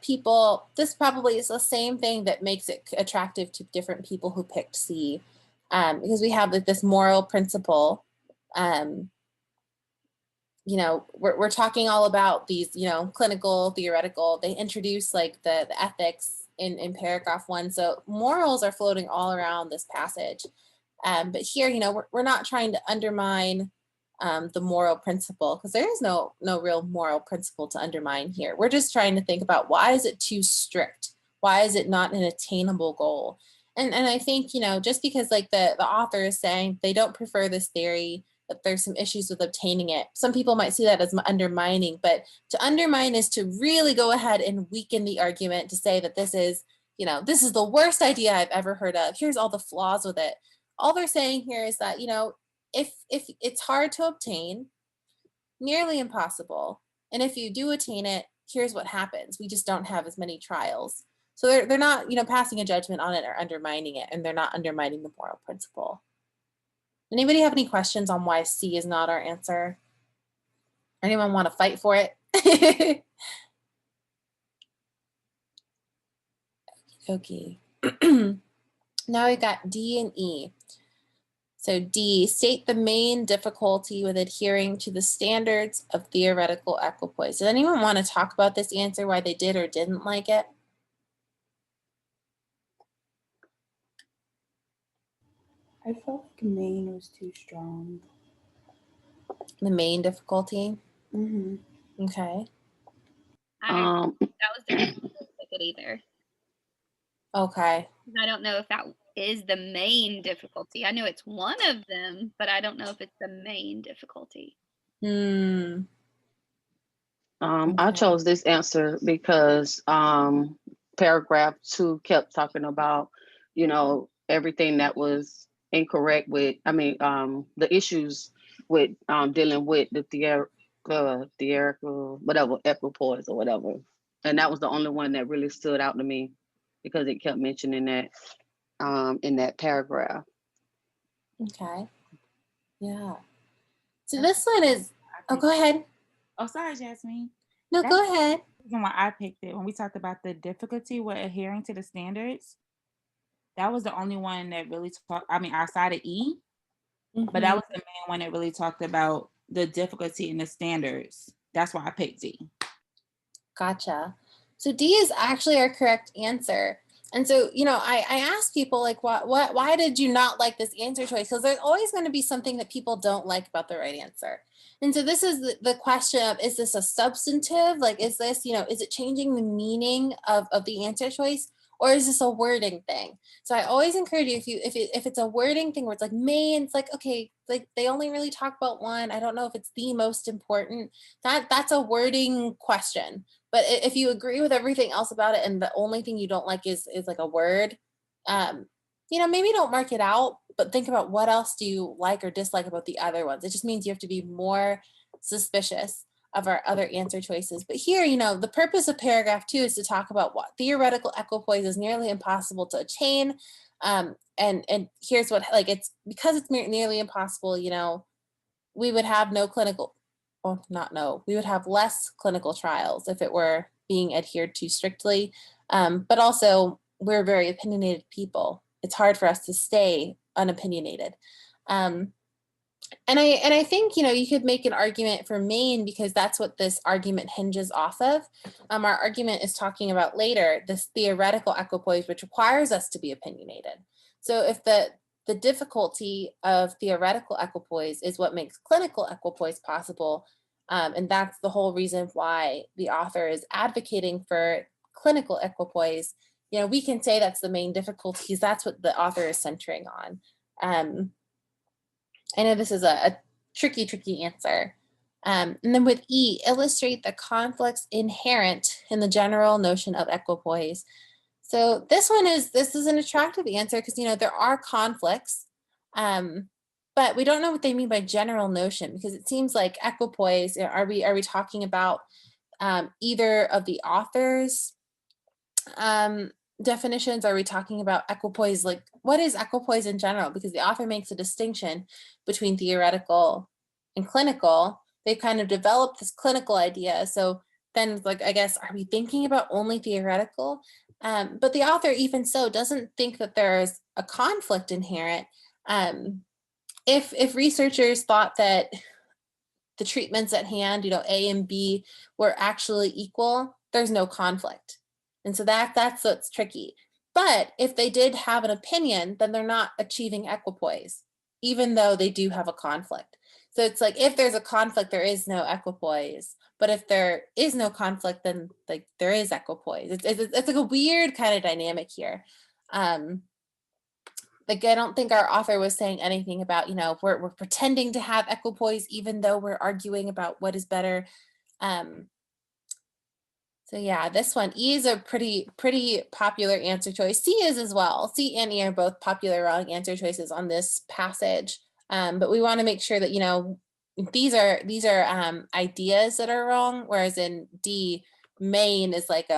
this probably is the same thing that makes it attractive to different people who picked C, because we have like this moral principle. We're talking all about these, clinical, theoretical. They introduce like the ethics in paragraph 1. So morals are floating all around this passage. But here, we're not trying to undermine the moral principle, because there is no real moral principle to undermine here. We're just trying to think about, why is it too strict? Why is it not an attainable goal? And I think, just because like the author is saying they don't prefer this theory, that there's some issues with obtaining it. Some people might see that as undermining, but to undermine is to really go ahead and weaken the argument, to say that this is the worst idea I've ever heard of. Here's all the flaws with it. All they're saying here is that, if it's hard to obtain, nearly impossible, and if you do attain it, here's what happens. We just don't have as many trials. So they're not, passing a judgment on it or undermining it, and they're not undermining the moral principle. Anybody have any questions on why C is not our answer? Anyone want to fight for it? Okay. Now we got D and E. So D, state the main difficulty with adhering to the standards of theoretical equipoise. Does anyone want to talk about this answer, why they did or didn't like it? I felt like main was too strong. The main difficulty? Mm-hmm. Okay. That was the reason I didn't pick it either. Okay. I don't know if that is the main difficulty. I know it's one of them, but I don't know if it's the main difficulty. Okay. I chose this answer because paragraph 2 kept talking about, everything that was incorrect with, the issues with dealing with the theoretical, whatever, equipoise or whatever. And that was the only one that really stood out to me, because it kept mentioning that in that paragraph. Okay. Yeah. So this one is, go ahead. Oh, sorry, Jasmeene. No, go ahead. The reason why I picked it, when we talked about the difficulty with adhering to the standards, that was the only one that really talked, outside of E, but that was the main one that really talked about the difficulty and the standards. That's why I picked D. Gotcha. So D is actually our correct answer. And so, I ask people like, why did you not like this answer choice? Because there's always going to be something that people don't like about the right answer. And so this is the question of, is this a substantive? Like, is this, is it changing the meaning of the answer choice? Or is this a wording thing? So I always encourage you, if it's a wording thing where it's like main, it's like, okay, like they only really talk about one. I don't know if it's the most important. That's a wording question. But if you agree with everything else about it and the only thing you don't like is like a word, maybe don't mark it out, but think about what else do you like or dislike about the other ones. It just means you have to be more suspicious of our other answer choices. But here, the purpose of paragraph 2 is to talk about what theoretical equipoise is nearly impossible to attain. And here's what, like, it's because it's nearly impossible, we would have no clinical, well, not no, we would have less clinical trials if it were being adhered to strictly. But also, we're very opinionated people. It's hard for us to stay unopinionated. And I think, you could make an argument for main because that's what this argument hinges off of. Our argument is talking about later, this theoretical equipoise, which requires us to be opinionated. So if the difficulty of theoretical equipoise is what makes clinical equipoise possible, and that's the whole reason why the author is advocating for clinical equipoise, we can say that's the main difficulties. That's what the author is centering on. I know this is a tricky answer. And then with E, illustrate the conflicts inherent in the general notion of equipoise. So this is an attractive answer because, there are conflicts, but we don't know what they mean by general notion because it seems like equipoise, are we talking about either of the authors' definitions? Are we talking about equipoise? Like, what is equipoise in general? Because the author makes a distinction between theoretical and clinical. They kind of developed this clinical idea. So then, like, I guess, are we thinking about only theoretical? But the author, even so, doesn't think that there's a conflict inherent. If researchers thought that the treatments at hand, A and B, were actually equal, there's no conflict. And so that's what's tricky. But if they did have an opinion, then they're not achieving equipoise, even though they do have a conflict. So it's like, if there's a conflict, there is no equipoise. But if there is no conflict, then like there is equipoise. It's like a weird kind of dynamic here. Like, I don't think our author was saying anything about, we're pretending to have equipoise, even though we're arguing about what is better. So yeah, this one, E is a pretty popular answer choice. C is as well. C and E are both popular wrong answer choices on this passage. But we want to make sure that, these are ideas that are wrong, whereas in D, main is like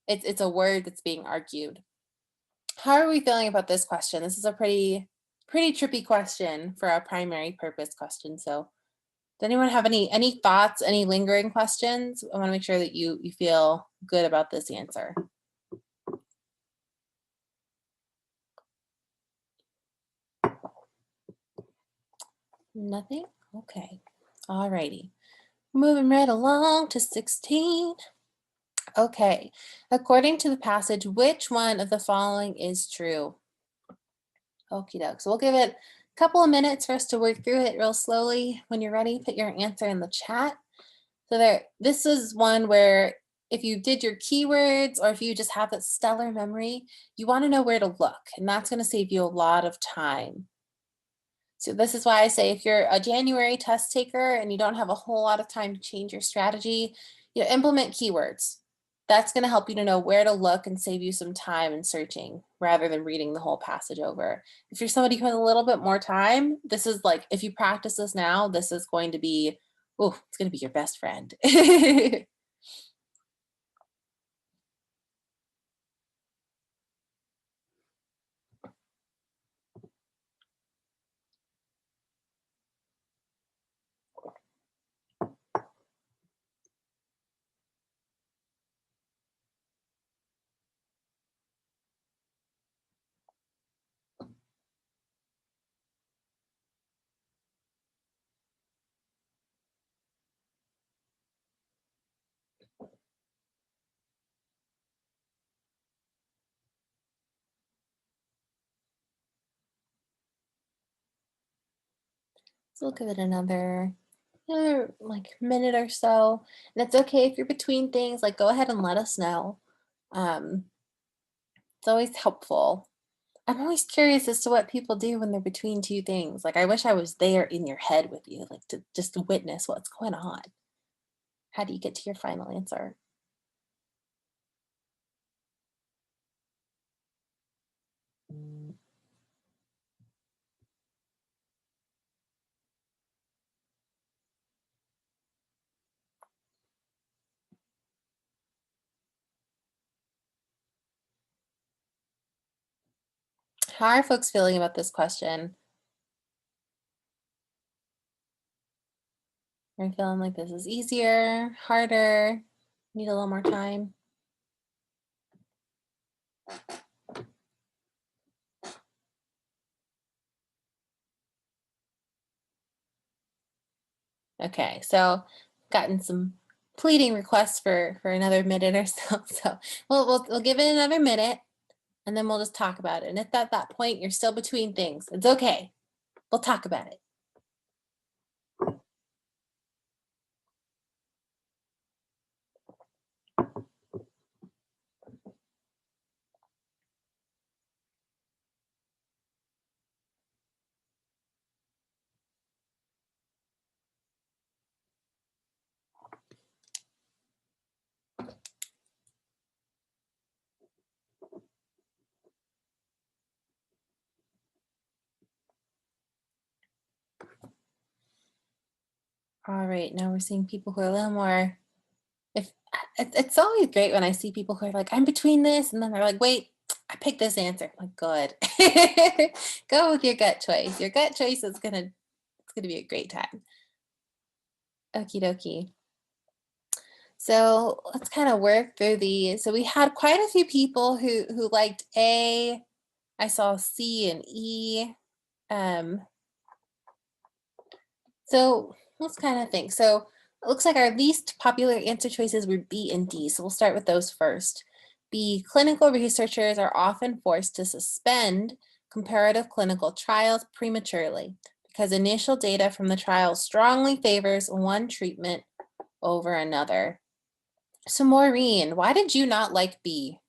it's a word that's being argued. How are we feeling about this question? This is a pretty trippy question for a primary purpose question. So does anyone have any thoughts, any lingering questions? I want to make sure that you feel good about this answer. Nothing? Okay. All righty. Moving right along to 16. Okay. According to the passage, which one of the following is true? Okie doke. So we'll give it a couple of minutes for us to work through it real slowly. When you're ready, put your answer in the chat. So this is one where if you did your keywords or if you just have that stellar memory, you want to know where to look, and that's going to save you a lot of time. So this is why I say, if you're a January test taker and you don't have a whole lot of time to change your strategy, implement keywords. That's going to help you to know where to look and save you some time in searching rather than reading the whole passage over. If you're somebody who has a little bit more time, this is like, if you practice this now, this is going to be, it's going to be your best friend. So we'll give it another like minute or so. And it's okay if you're between things, like go ahead and let us know. It's always helpful. I'm always curious as to what people do when they're between two things. Like I wish I was there in your head with you, like to just witness what's going on. How do you get to your final answer? How are folks feeling about this question? Are you feeling like this is easier, harder, need a little more time? Okay, so gotten some pleading requests for another minute or so. So we'll give it another minute and then we'll just talk about it. And if at that point you're still between things, it's okay. We'll talk about it. All right, now we're seeing people who are a little more, it's always great when I see people who are like, I'm between this, and then they're like, wait, I picked this answer. I'm like, good. Go with your gut choice. Your gut choice is it's gonna be a great time. Okie dokie. So let's kind of work through these. So we had quite a few people who liked A. I saw C and E. So let's kind of think. So it looks like our least popular answer choices were B and D. So we'll start with those first. B, clinical researchers are often forced to suspend comparative clinical trials prematurely because initial data from the trial strongly favors one treatment over another. So Maureen, why did you not like B?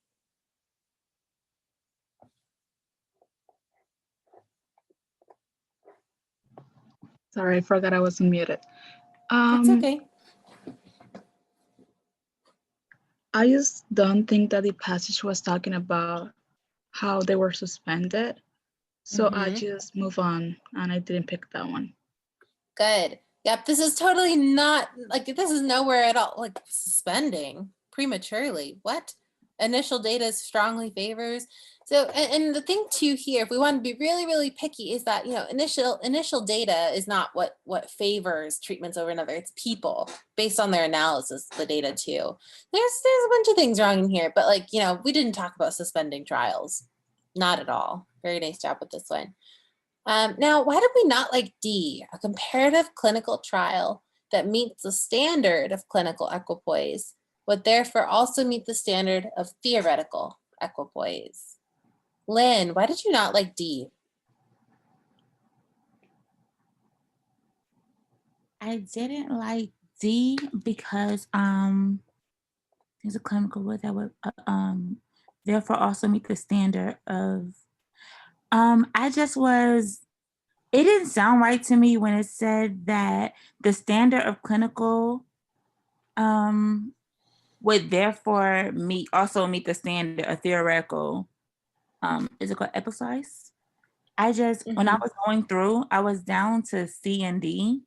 Sorry, I forgot I was unmuted. It's okay. I just don't think that the passage was talking about how they were suspended. So I just move on and I didn't pick that one. Good. Yep, this is totally not, like, this is nowhere at all, like, suspending prematurely. What? Initial data strongly favors. So, and the thing too here, if we want to be really, really picky, is that, you know, initial data is not what favors treatments over another. It's people based on their analysis of the data too. There's a bunch of things wrong in here, but like, you know, we didn't talk about suspending trials. Not at all. Very nice job with this one. Now, why did we not like D, a comparative clinical trial that meets the standard of clinical equipoise, would therefore also meet the standard of theoretical equipoise? Lynn, why did you not like D? I didn't like D because there's a clinical word that would therefore also meet the standard of I just was it didn't sound right to me when it said that the standard of clinical would therefore also meet the standard of theoretical is it called equipoise? I just when I was going through, I was down to C and D.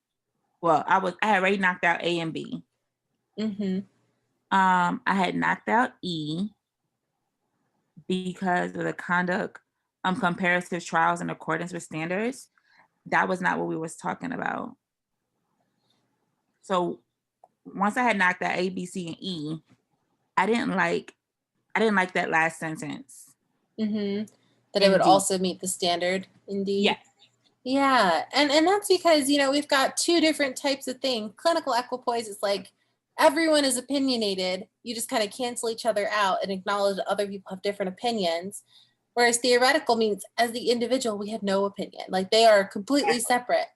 Well, I had already knocked out A and B. I had knocked out E because of the conduct comparative trials in accordance with standards. That was not what we was talking about. So once I had knocked out A, B, C, and E, I didn't like that last sentence. That it would also meet the standard, indeed. Yeah. Yeah, and that's because, you know, we've got two different types of thing. Clinical equipoise is like everyone is opinionated. You just kind of cancel each other out and acknowledge that other people have different opinions. Whereas theoretical means as the individual, we have no opinion. Like they are completely separate.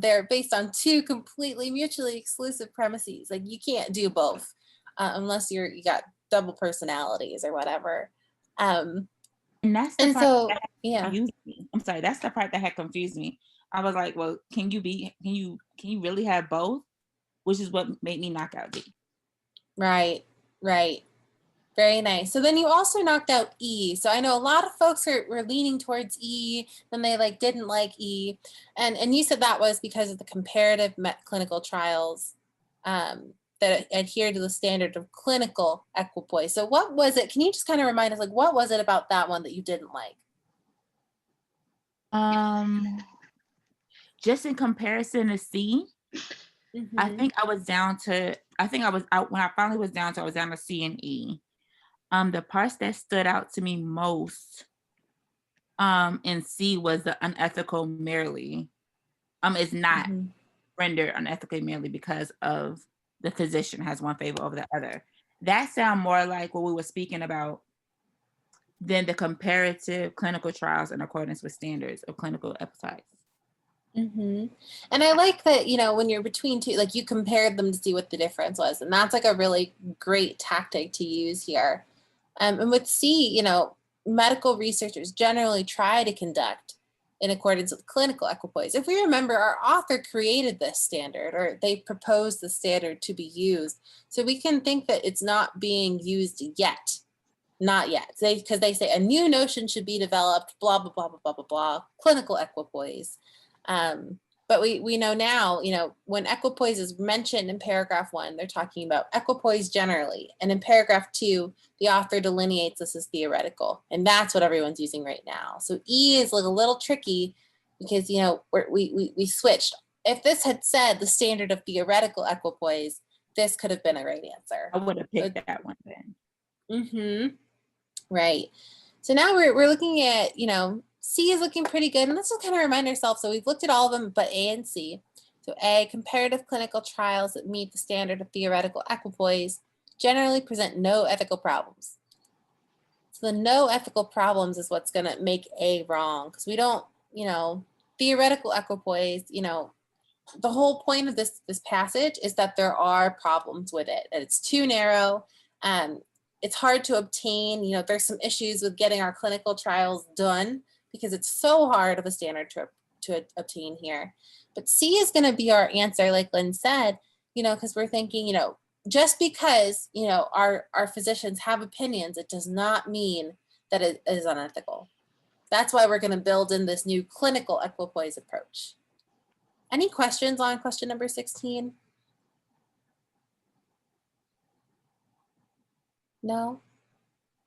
They're based on two completely mutually exclusive premises. Like you can't do both unless you got double personalities or whatever. And that's the And part so, that yeah. confused me. I'm sorry, that's the part that had confused me. I was like, well, can you really have both? Which is what made me knock out D. Right. Very nice. So then you also knocked out E. So I know a lot of folks were leaning towards E, then they like didn't like E. And you said that was because of the comparative clinical trials that adhere to the standard of clinical equipoise. So what was it? Can you just kind of remind us, like, what was it about that one that you didn't like? Just in comparison to C, I think I was down to, when I finally was down to, I was down to C and E. The parts that stood out to me most in C was the unethical merely. It's not rendered unethically merely because of the physician has one favor over the other. That sound more like what we were speaking about than the comparative clinical trials in accordance with standards of clinical equipoise. And I like that, when you're between two, like you compared them to see what the difference was. And that's like a really great tactic to use here. And with C, medical researchers generally try to conduct in accordance with clinical equipoise. If we remember, our author created this standard, or they proposed the standard to be used. So we can think that it's not being used yet. Not yet. Because they say a new notion should be developed, blah, blah, blah, blah, blah, blah, blah, clinical equipoise. But we know now, when equipoise is mentioned in paragraph 1, they're talking about equipoise generally. And in paragraph 2, the author delineates this as theoretical. And that's what everyone's using right now. So E is like a little tricky because, we switched. If this had said the standard of theoretical equipoise, this could have been a right answer. I would have picked that one then. Right. So now we're looking at, C is looking pretty good. And let's just kind of remind ourselves. So we've looked at all of them, but A and C. So A, comparative clinical trials that meet the standard of theoretical equipoise generally present no ethical problems. So the no ethical problems is what's going to make A wrong. Because we don't, theoretical equipoise, the whole point of this passage is that there are problems with it. And it's too narrow. It's hard to obtain. There's some issues with getting our clinical trials done because it's so hard of a standard to obtain here. But C is going to be our answer, like Lynn said, because we're thinking, just because, our physicians have opinions, it does not mean that it is unethical. That's why we're going to build in this new clinical equipoise approach. Any questions on question number 16? No?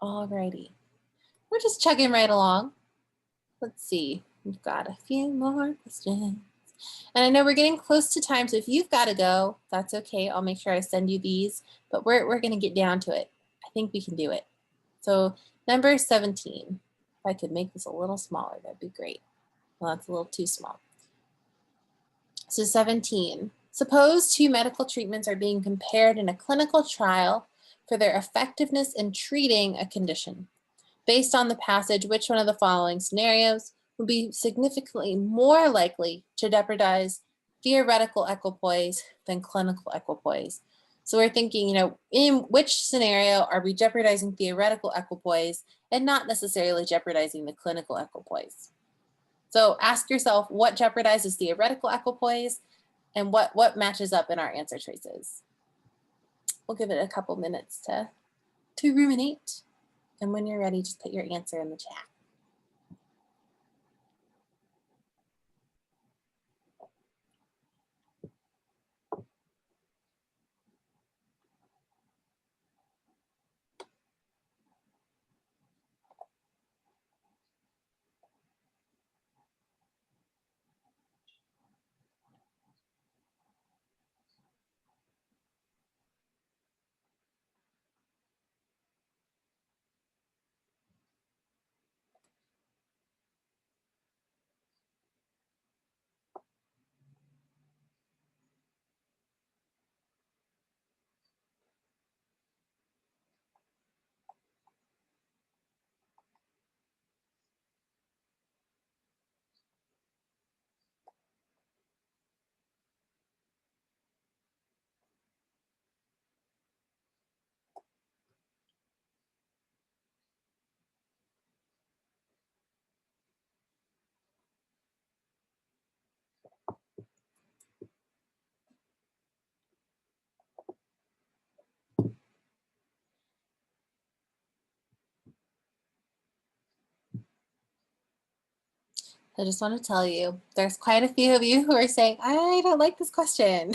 Alrighty. We're just chugging right along. Let's see. We've got a few more questions. And I know we're getting close to time, so if you've got to go, that's okay. I'll make sure I send you these, but we're going to get down to it. I think we can do it. So number 17. If I could make this a little smaller, that'd be great. Well, that's a little too small. So 17. Suppose two medical treatments are being compared in a clinical trial for their effectiveness in treating a condition. Based on the passage, which one of the following scenarios would be significantly more likely to jeopardize theoretical equipoise than clinical equipoise? So we're thinking, in which scenario are we jeopardizing theoretical equipoise and not necessarily jeopardizing the clinical equipoise? So ask yourself what jeopardizes theoretical equipoise and what matches up in our answer choices. We'll give it a couple minutes to ruminate. And when you're ready, just put your answer in the chat. I just want to tell you, there's quite a few of you who are saying, I don't like this question.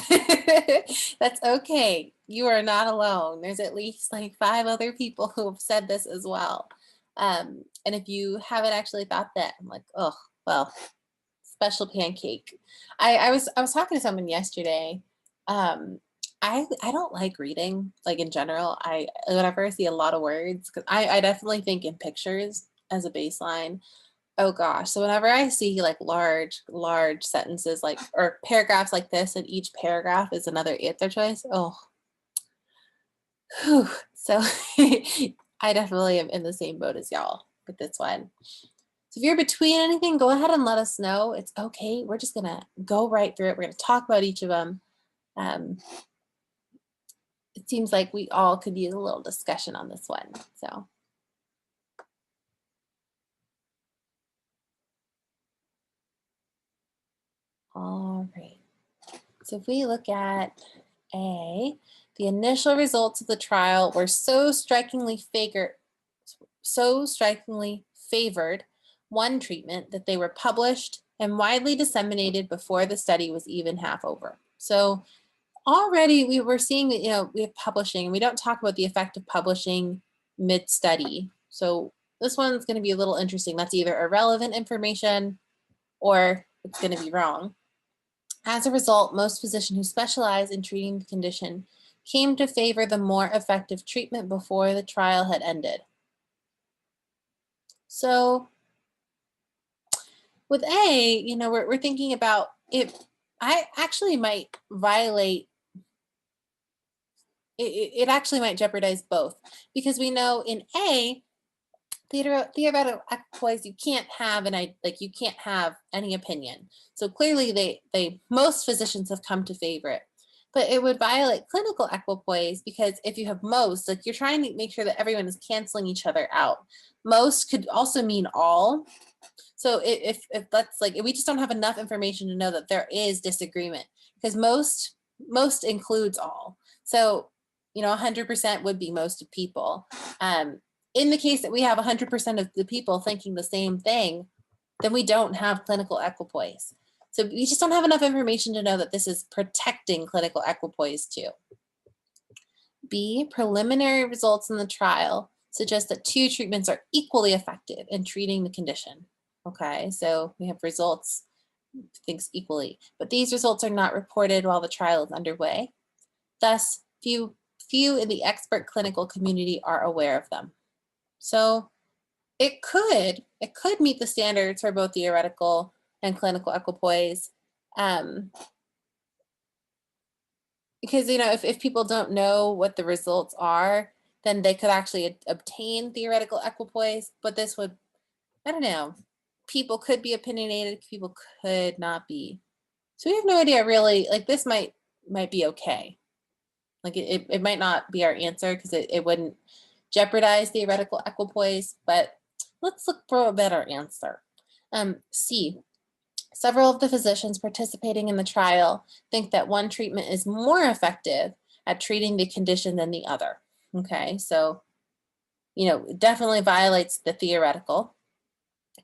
That's okay. You are not alone. There's at least like 5 other people who have said this as well. And if you haven't actually thought that, I'm like, oh, well, special pancake. I was talking to someone yesterday. I don't like reading, like in general. Whenever I see a lot of words, because I definitely think in pictures as a baseline. Oh gosh. So whenever I see like large sentences like or paragraphs like this, and each paragraph is another answer choice. Oh, whew. So I definitely am in the same boat as y'all with this one. So if you're between anything, go ahead and let us know. It's okay. We're just gonna go right through it. We're gonna talk about each of them. It seems like we all could use a little discussion on this one. So. All right. So if we look at A, the initial results of the trial were so strikingly favored one treatment that they were published and widely disseminated before the study was even half over. So already we were seeing that, we have publishing, and we don't talk about the effect of publishing mid-study. So this one's going to be a little interesting. That's either irrelevant information or it's going to be wrong. As a result, most physicians who specialize in treating the condition came to favor the more effective treatment before the trial had ended. So with A, we're thinking about it. I actually might violate, it actually might jeopardize both, because we know in A, theoretical equipoise, you can't have you can't have any opinion. So clearly most physicians have come to favor it, but it would violate clinical equipoise, because if you have most, like, you're trying to make sure that everyone is canceling each other out. Most could also mean all. So if that's like, we just don't have enough information to know that there is disagreement, because most includes all. So 100% would be most of people. In the case that we have 100% of the people thinking the same thing, then we don't have clinical equipoise. So we just don't have enough information to know that this is protecting clinical equipoise too. B, preliminary results in the trial suggest that 2 treatments are equally effective in treating the condition. Okay, so we have results, things equally, but these results are not reported while the trial is underway. Thus, few in the expert clinical community are aware of them. So it could meet the standards for both theoretical and clinical equipoise, because if people don't know what the results are, then they could actually obtain theoretical equipoise. But this would, I don't know, people could be opinionated, people could not be. So we have no idea really. Like, this might be okay. Like it might not be our answer, because it wouldn't jeopardize theoretical equipoise, but let's look for a better answer. C, several of the physicians participating in the trial think that one treatment is more effective at treating the condition than the other. Okay, so, it definitely violates the theoretical.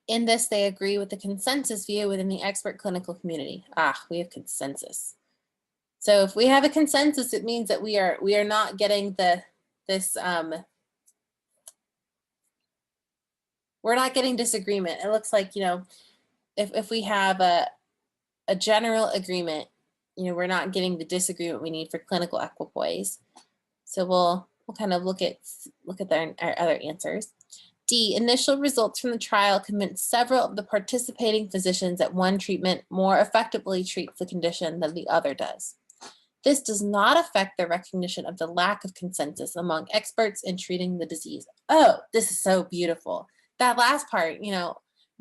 In this, they agree with the consensus view within the expert clinical community. We have consensus. So if we have a consensus, it means that we are not getting we're not getting disagreement. It looks like, if we have a general agreement, we're not getting the disagreement we need for clinical equipoise. So we'll kind of look at our other answers. D, initial results from the trial convinced several of the participating physicians that one treatment more effectively treats the condition than the other does. This does not affect the recognition of the lack of consensus among experts in treating the disease. Oh, this is so beautiful. That last part,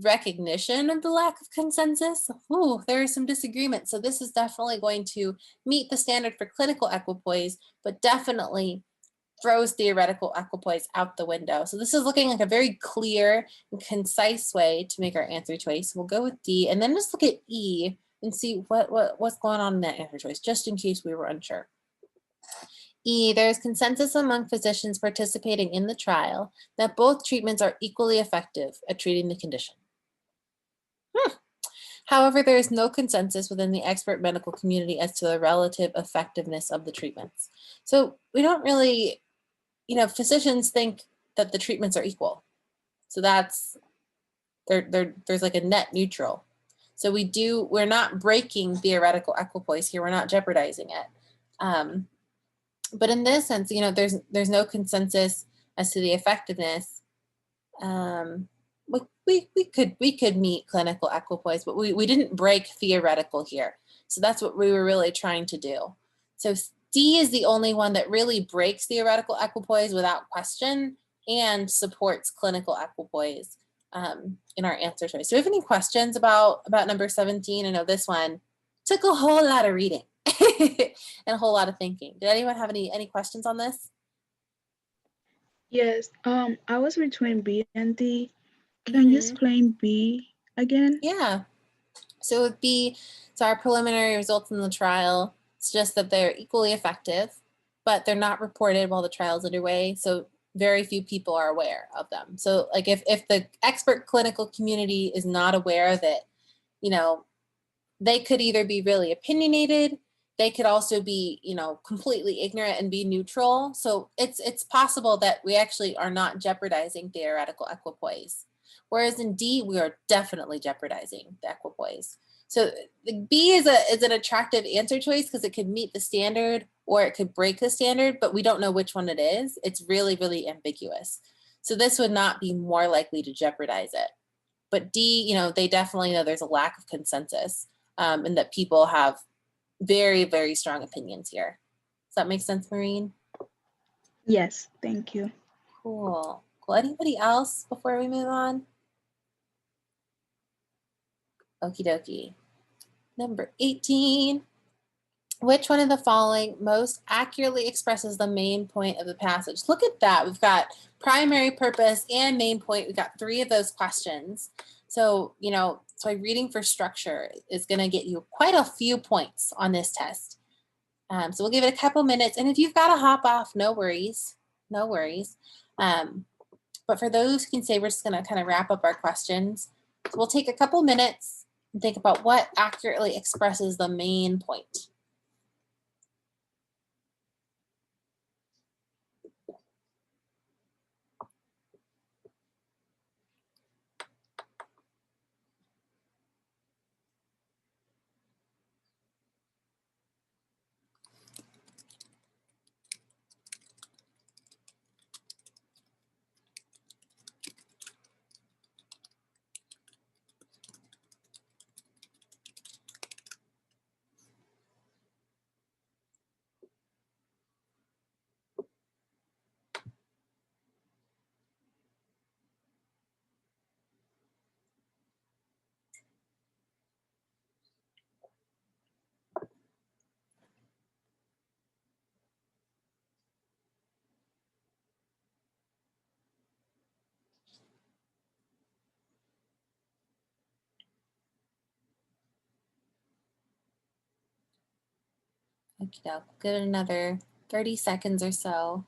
recognition of the lack of consensus. Ooh, there is some disagreement. So this is definitely going to meet the standard for clinical equipoise, but definitely throws theoretical equipoise out the window. So this is looking like a very clear and concise way to make our answer choice. We'll go with D, and then just look at E and see what's going on in that answer choice, just in case we were unsure. E, there is consensus among physicians participating in the trial that both treatments are equally effective at treating the condition. However, there is no consensus within the expert medical community as to the relative effectiveness of the treatments. So we don't really, physicians think that the treatments are equal. So that's, there's like a net neutral. So we're not breaking theoretical equipoise here. We're not jeopardizing it. But in this sense, there's no consensus as to the effectiveness. We could meet clinical equipoise, but we didn't break theoretical here. So that's what we were really trying to do. So D is the only one that really breaks theoretical equipoise without question and supports clinical equipoise in our answer choice. Do we have any questions about number 17? I know this one took a whole lot of reading and a whole lot of thinking. Did anyone have any questions on this? Yes, I was between B and D. Can you explain B again? Yeah. So it would be, our preliminary results in the trial suggest that they're equally effective, but they're not reported while the trial is underway. So very few people are aware of them. So like if the expert clinical community is not aware of it, they could either be really opinionated, they could also be, completely ignorant and be neutral. So it's possible that we actually are not jeopardizing theoretical equipoise. Whereas in D, we are definitely jeopardizing the equipoise. So the B is an attractive answer choice because it could meet the standard or it could break the standard, but we don't know which one it is. It's really, really ambiguous. So this would not be more likely to jeopardize it. But D, they definitely know there's a lack of consensus and that people have very, very strong opinions here. Does that make sense, Maureen? Yes, thank you. Cool. Anybody else before we move on? Okie dokie. Number 18. Which one of the following most accurately expresses the main point of the passage? Look at that. We've got primary purpose and main point. We've got 3 of those questions. So, so reading for structure is going to get you quite a few points on this test. So we'll give it a couple minutes. And if you've got to hop off, no worries. No worries. But for those who can say, we're just going to kind of wrap up our questions. So we'll take a couple minutes and think about what accurately expresses the main point. Okay, give it another 30 seconds or so.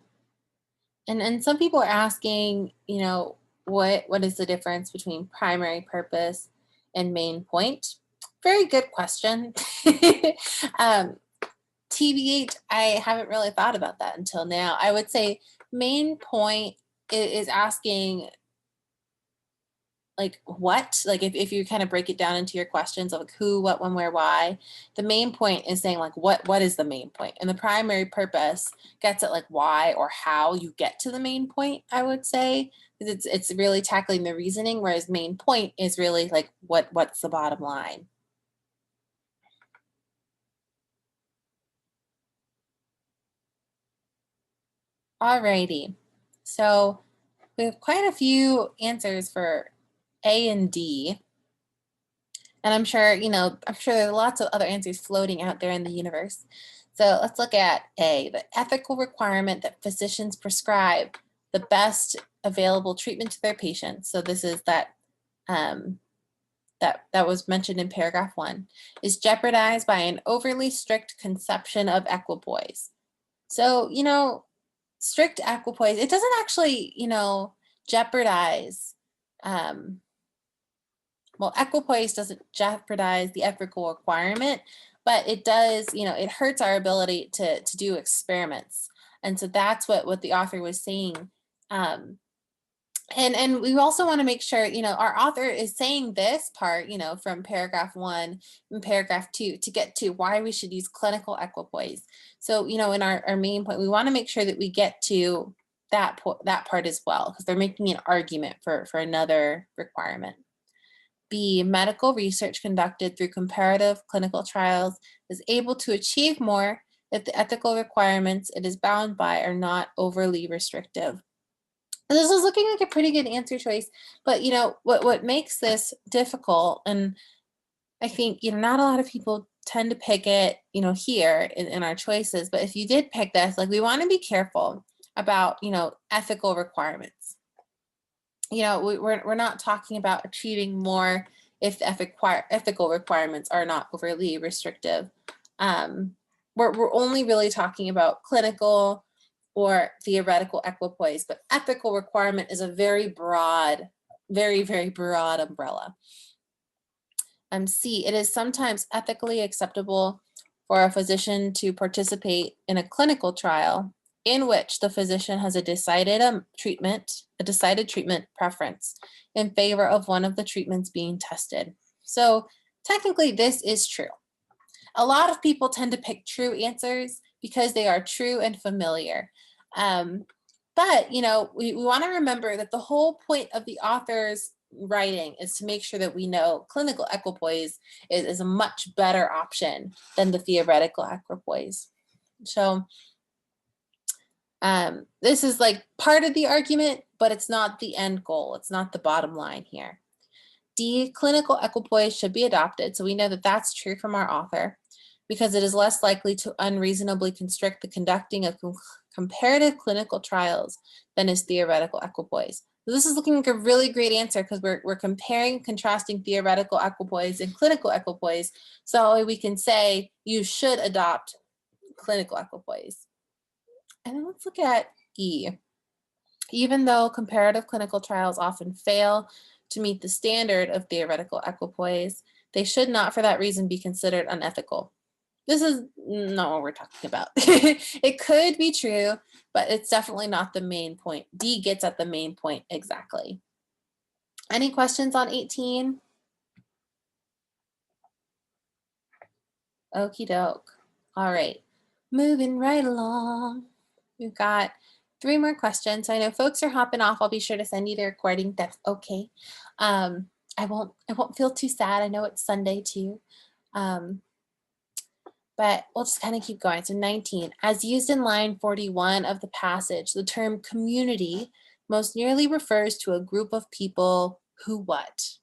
And some people are asking, what is the difference between primary purpose and main point? Very good question. TBH, I haven't really thought about that until now. I would say main point is asking like what, like if you kind of break it down into your questions of like who, what, when, where, why, the main point is saying like what is the main point, and the primary purpose gets at like why or how you get to the main point. I would say it's really tackling the reasoning, whereas main point is really like what's the bottom line. Alrighty, so we have quite a few answers for A and D. And I'm sure, there are lots of other answers floating out there in the universe. So let's look at A, the ethical requirement that physicians prescribe the best available treatment to their patients. So this is that that was mentioned in paragraph 1, is jeopardized by an overly strict conception of equipoise. So, strict equipoise, it doesn't actually, jeopardize Well, equipoise doesn't jeopardize the ethical requirement, but it does, it hurts our ability to do experiments. And so that's what the author was saying. And we also want to make sure, our author is saying this part, from paragraph 1 and paragraph 2 to get to why we should use clinical equipoise. So, in our main point, we want to make sure that we get to that part as well, because they're making an argument for another requirement. B, medical research conducted through comparative clinical trials is able to achieve more if the ethical requirements it is bound by are not overly restrictive. And this is looking like a pretty good answer choice, but what makes this difficult, and I think not a lot of people tend to pick it here in our choices, but if you did pick this, like, we want to be careful about ethical requirements. We're not talking about achieving more if the ethical requirements are not overly restrictive. We're only really talking about clinical or theoretical equipoise, but ethical requirement is a very broad, very, very broad umbrella. C, it is sometimes ethically acceptable for a physician to participate in a clinical trial in which the physician has a decided treatment preference in favor of one of the treatments being tested. So technically this is true. A lot of people tend to pick true answers because they are true and familiar. But we want to remember that the whole point of the author's writing is to make sure that we know clinical equipoise is a much better option than the theoretical equipoise. So this is like part of the argument, but it's not the end goal. It's not the bottom line here. D, clinical equipoise should be adopted. So we know that that's true from our author, because it is less likely to unreasonably constrict the conducting of comparative clinical trials than is theoretical equipoise. So this is looking like a really great answer, because we're comparing, contrasting theoretical equipoise and clinical equipoise. So we can say you should adopt clinical equipoise. And then let's look at E. Even though comparative clinical trials often fail to meet the standard of theoretical equipoise, they should not for that reason be considered unethical. This is not what we're talking about. It could be true, but it's definitely not the main point. D gets at the main point exactly. Any questions on 18? Okie doke. All right, moving right along. We've got 3 more questions. I know folks are hopping off. I'll be sure to send you the recording. That's okay. I won't feel too sad. I know it's Sunday too. But we'll just kind of keep going. So 19, as used in line 41 of the passage, the term community most nearly refers to a group of people who what?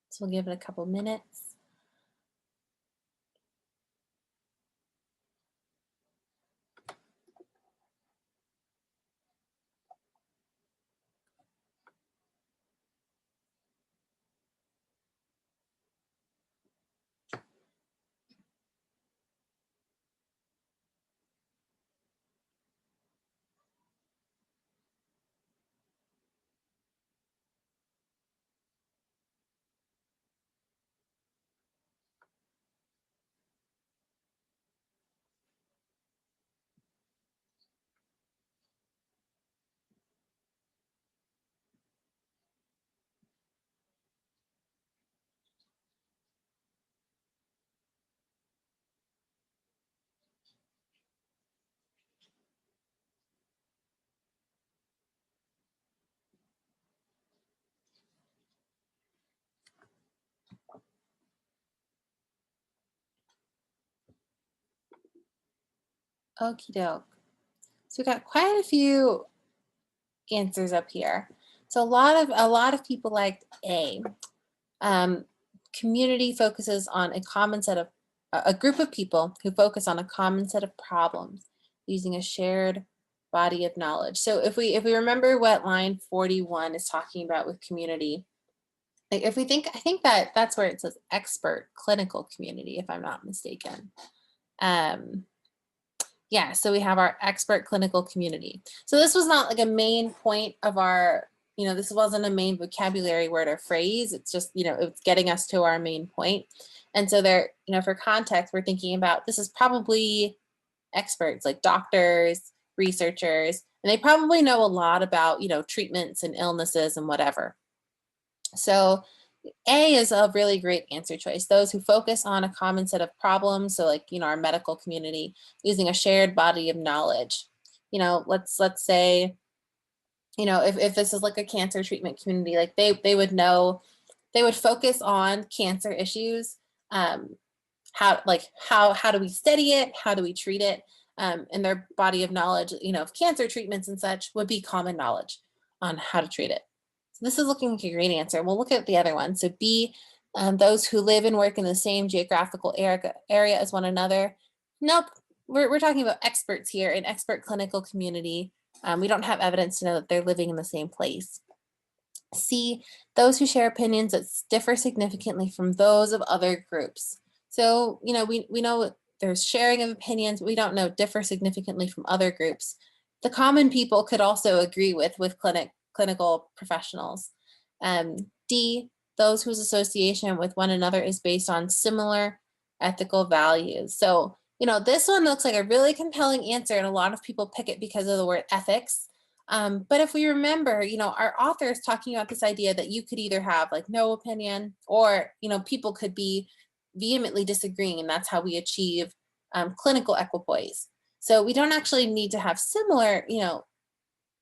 So we'll give it a couple minutes. Okie doke. So we've got quite a few answers up here. So a lot of people liked A. Community focuses on a common set of a group of people who focus on a common set of problems using a shared body of knowledge. So if we remember what line 41 is talking about with community, like if we think, I think that's where it says expert clinical community, if I'm not mistaken. Yeah, so we have our expert clinical community. So this was not like a main point of our you know, this wasn't a main vocabulary word or phrase. It's just, you know, it's getting us to our main point. And so there, you know, for context, we're thinking about this is probably experts like doctors, researchers, and they probably know a lot about, you know, treatments and illnesses and whatever. So A is a really great answer choice. Those who focus on a common set of problems, so like, you know, our medical community, using a shared body of knowledge. You know, let's say, you know, if this is like a cancer treatment community, like they would know, they would focus on cancer issues. How do we study it? How do we treat it? And their body of knowledge, you know, of cancer treatments and such would be common knowledge on how to treat it. So this is looking like a great answer. We'll look at the other one. So B, those who live and work in the same geographical area as one another. Nope, we're talking about experts here, an expert clinical community. We don't have evidence to know that they're living in the same place. C, those who share opinions that differ significantly from those of other groups. So, you know, we know there's sharing of opinions, but we don't know differ significantly from other groups. The common people could also agree with clinical professionals. D, those whose association with one another is based on similar ethical values. So, you know, this one looks like a really compelling answer, and a lot of people pick it because of the word ethics. But if we remember, you know, our author is talking about this idea that you could either have like no opinion, or, you know, people could be vehemently disagreeing, and that's how we achieve clinical equipoise. So we don't actually need to have similar, you know,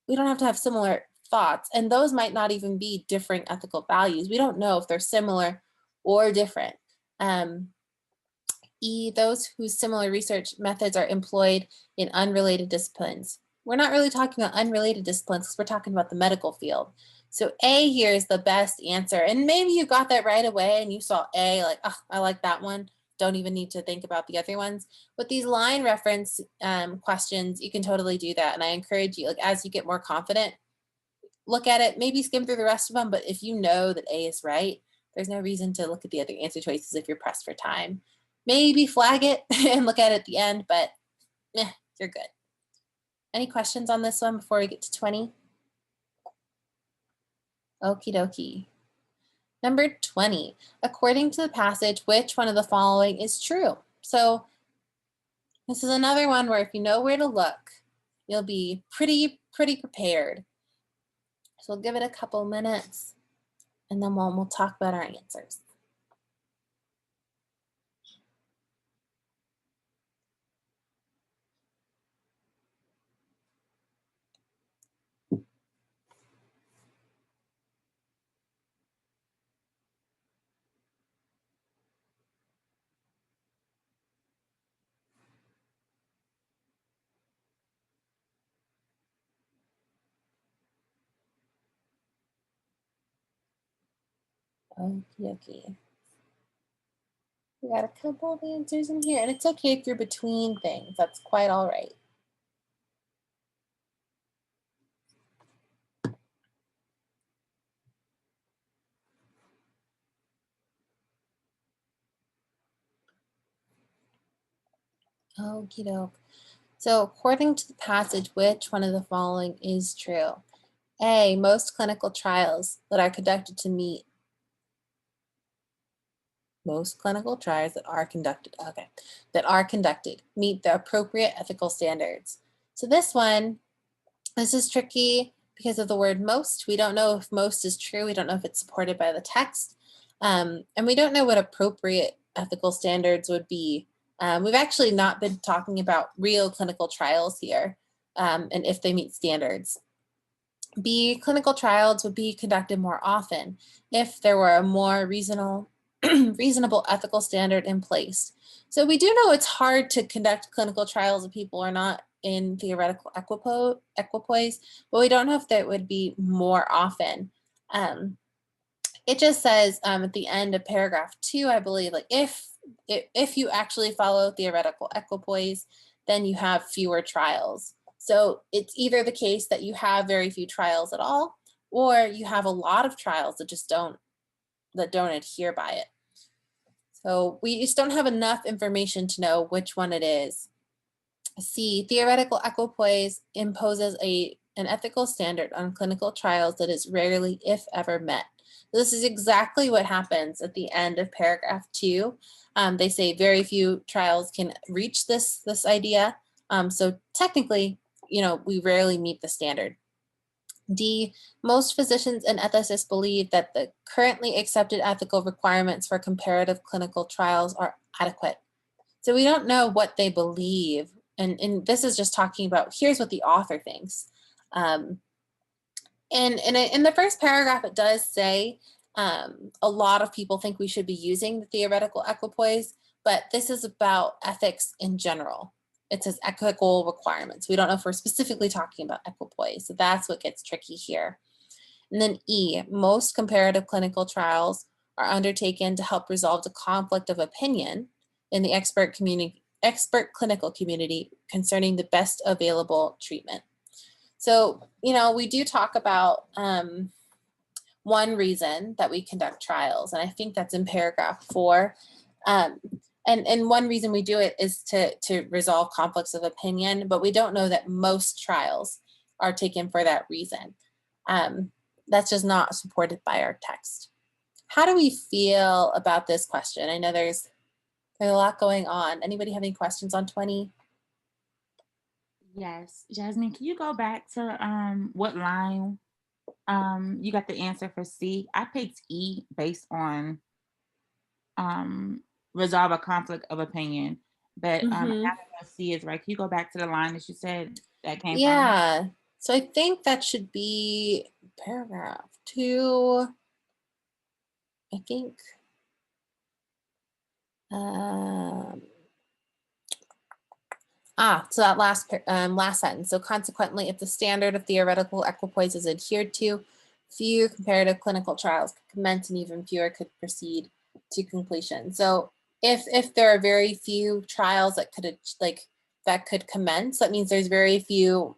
we don't have to have similar thoughts, and those might not even be different ethical values. We don't know if they're similar or different. E, those whose similar research methods are employed in unrelated disciplines. We're not really talking about unrelated disciplines because we're talking about the medical field. So A here is the best answer. And maybe you got that right away and you saw A, like, oh, I like that one. Don't even need to think about the other ones. With these line reference questions, you can totally do that. And I encourage you, like, as you get more confident, look at it, maybe skim through the rest of them. But if you know that A is right, there's no reason to look at the other answer choices if you're pressed for time. Maybe flag it and look at it at the end, but you're good. Any questions on this one before we get to 20? Okie dokie. Number 20, according to the passage, which one of the following is true? So this is another one where if you know where to look, you'll be pretty prepared. So we'll give it a couple minutes and then we'll talk about our answers. Okie dokie. We got a couple of answers in here, and it's okay if you're between things. That's quite all right. Okie doke. So according to the passage, which one of the following is true? A, most clinical trials that are conducted to meet meet the appropriate ethical standards. So this is tricky because of the word most. We don't know if most is true. We don't know if it's supported by the text. And we don't know what appropriate ethical standards would be. We've actually not been talking about real clinical trials here and if they meet standards. B, clinical trials would be conducted more often if there were a more reasonable ethical standard in place. So we do know it's hard to conduct clinical trials if people are not in theoretical equipoise, but we don't know if that would be more often. It just says at the end of paragraph 2, I believe, like if you actually follow theoretical equipoise, then you have fewer trials. So it's either the case that you have very few trials at all, or you have a lot of trials that just don't adhere by it. So we just don't have enough information to know which one it is. C, theoretical equipoise imposes an an ethical standard on clinical trials that is rarely, if ever, met. This is exactly what happens at the end of paragraph 2. They say very few trials can reach this idea. So technically, we rarely meet the standard. D, most physicians and ethicists believe that the currently accepted ethical requirements for comparative clinical trials are adequate. So we don't know what they believe. And this is just talking about, here's what the author thinks. And in the first paragraph, it does say a lot of people think we should be using the theoretical equipoise, but this is about ethics in general. It says ethical requirements. We don't know if we're specifically talking about equipoise. So that's what gets tricky here. And then E, most comparative clinical trials are undertaken to help resolve the conflict of opinion in the expert clinical community concerning the best available treatment. So, we do talk about one reason that we conduct trials, and I think that's in paragraph 4. And one reason we do it is to resolve conflicts of opinion, but we don't know that most trials are taken for that reason. That's just not supported by our text. How do we feel about this question? I know there's a lot going on. Anybody have any questions on 20? Yes, Jasmine, can you go back to what line you got the answer for C? I picked E based on resolve a conflict of opinion, but I don't know if C is right. Can you go back to the line that you said that came from? Yeah, so I think that should be paragraph 2. I think. So that last sentence. So consequently, if the standard of theoretical equipoise is adhered to, few comparative clinical trials could commence and even fewer could proceed to completion. So if there are very few trials that could commence, that means there's very few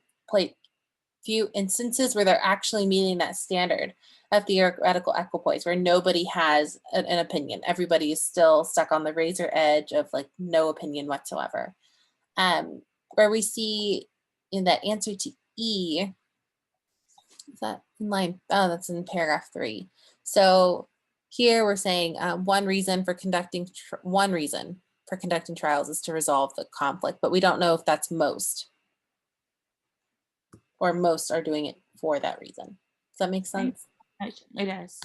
instances where they're actually meeting that standard of theoretical equipoise, where nobody has an opinion. Everybody is still stuck on the razor edge of no opinion whatsoever. Where we see in that answer to E, is that in line? Oh, that's in paragraph 3. So here we're saying one reason for conducting trials is to resolve the conflict, but we don't know if that's most, or most are doing it for that reason. Does that make sense? It does.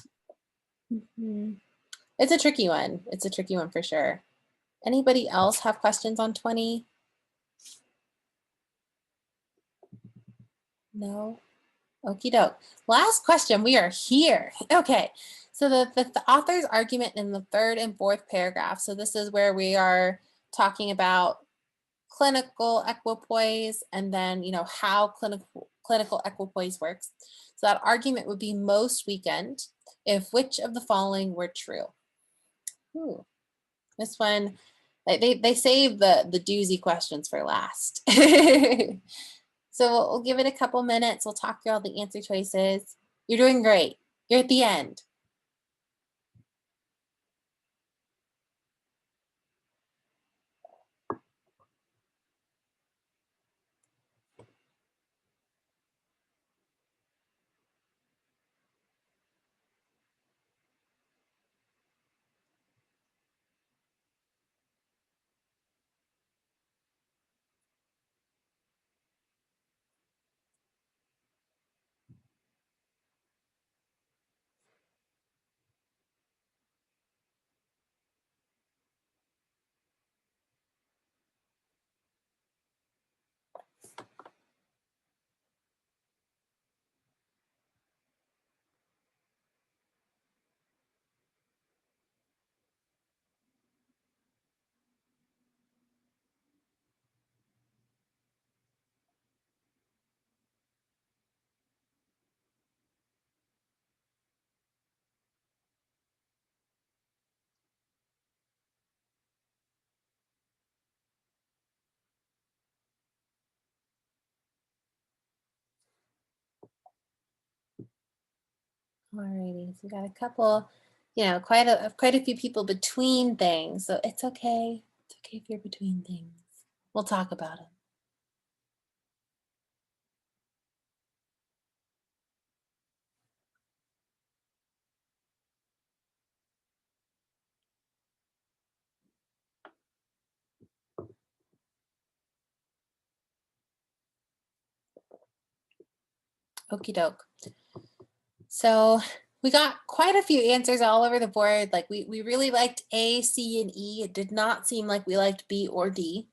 It's a tricky one. It's a tricky one for sure. Anybody else have questions on 20? No? Okie doke. Last question. We are here. Okay. So the author's argument in the 3rd and 4th paragraph. So this is where we are talking about clinical equipoise and then, how clinical equipoise works. So that argument would be most weakened if which of the following were true. Ooh. This one, they save the doozy questions for last. So we'll give it a couple minutes. We'll talk through all the answer choices. You're doing great. You're at the end. Alrighty, so we got a couple, quite a few people between things. So it's okay. It's okay if you're between things. We'll talk about it. Okie doke. So we got quite a few answers all over the board. Like we really liked A, C, and E. It did not seem like we liked B or D.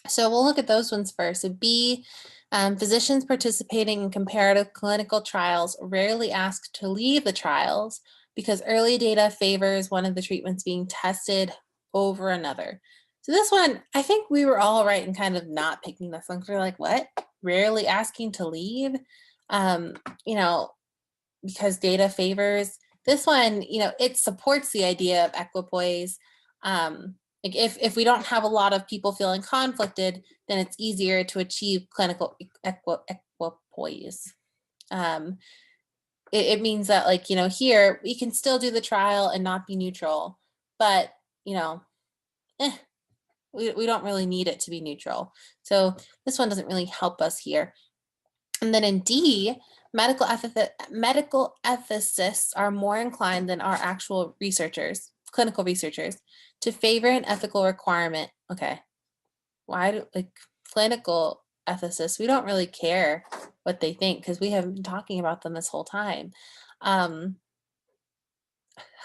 So we'll look at those ones first. So B, physicians participating in comparative clinical trials rarely ask to leave the trials because early data favors one of the treatments being tested over another. So this one, I think we were all right in kind of not picking this one. We're like, what? Rarely asking to leave? You know, because data favors. This one, you know, it supports the idea of equipoise. Like if we don't have a lot of people feeling conflicted, then it's easier to achieve clinical equipoise. It means that, like, you know, here we can still do the trial and not be neutral, but, you know, we don't really need it to be neutral. So this one doesn't really help us here. And then in D, medical ethicists are more inclined than our actual researchers, clinical researchers, to favor an ethical requirement. Okay, why do, like, clinical ethicists, we don't really care what they think because we haven't been talking about them this whole time.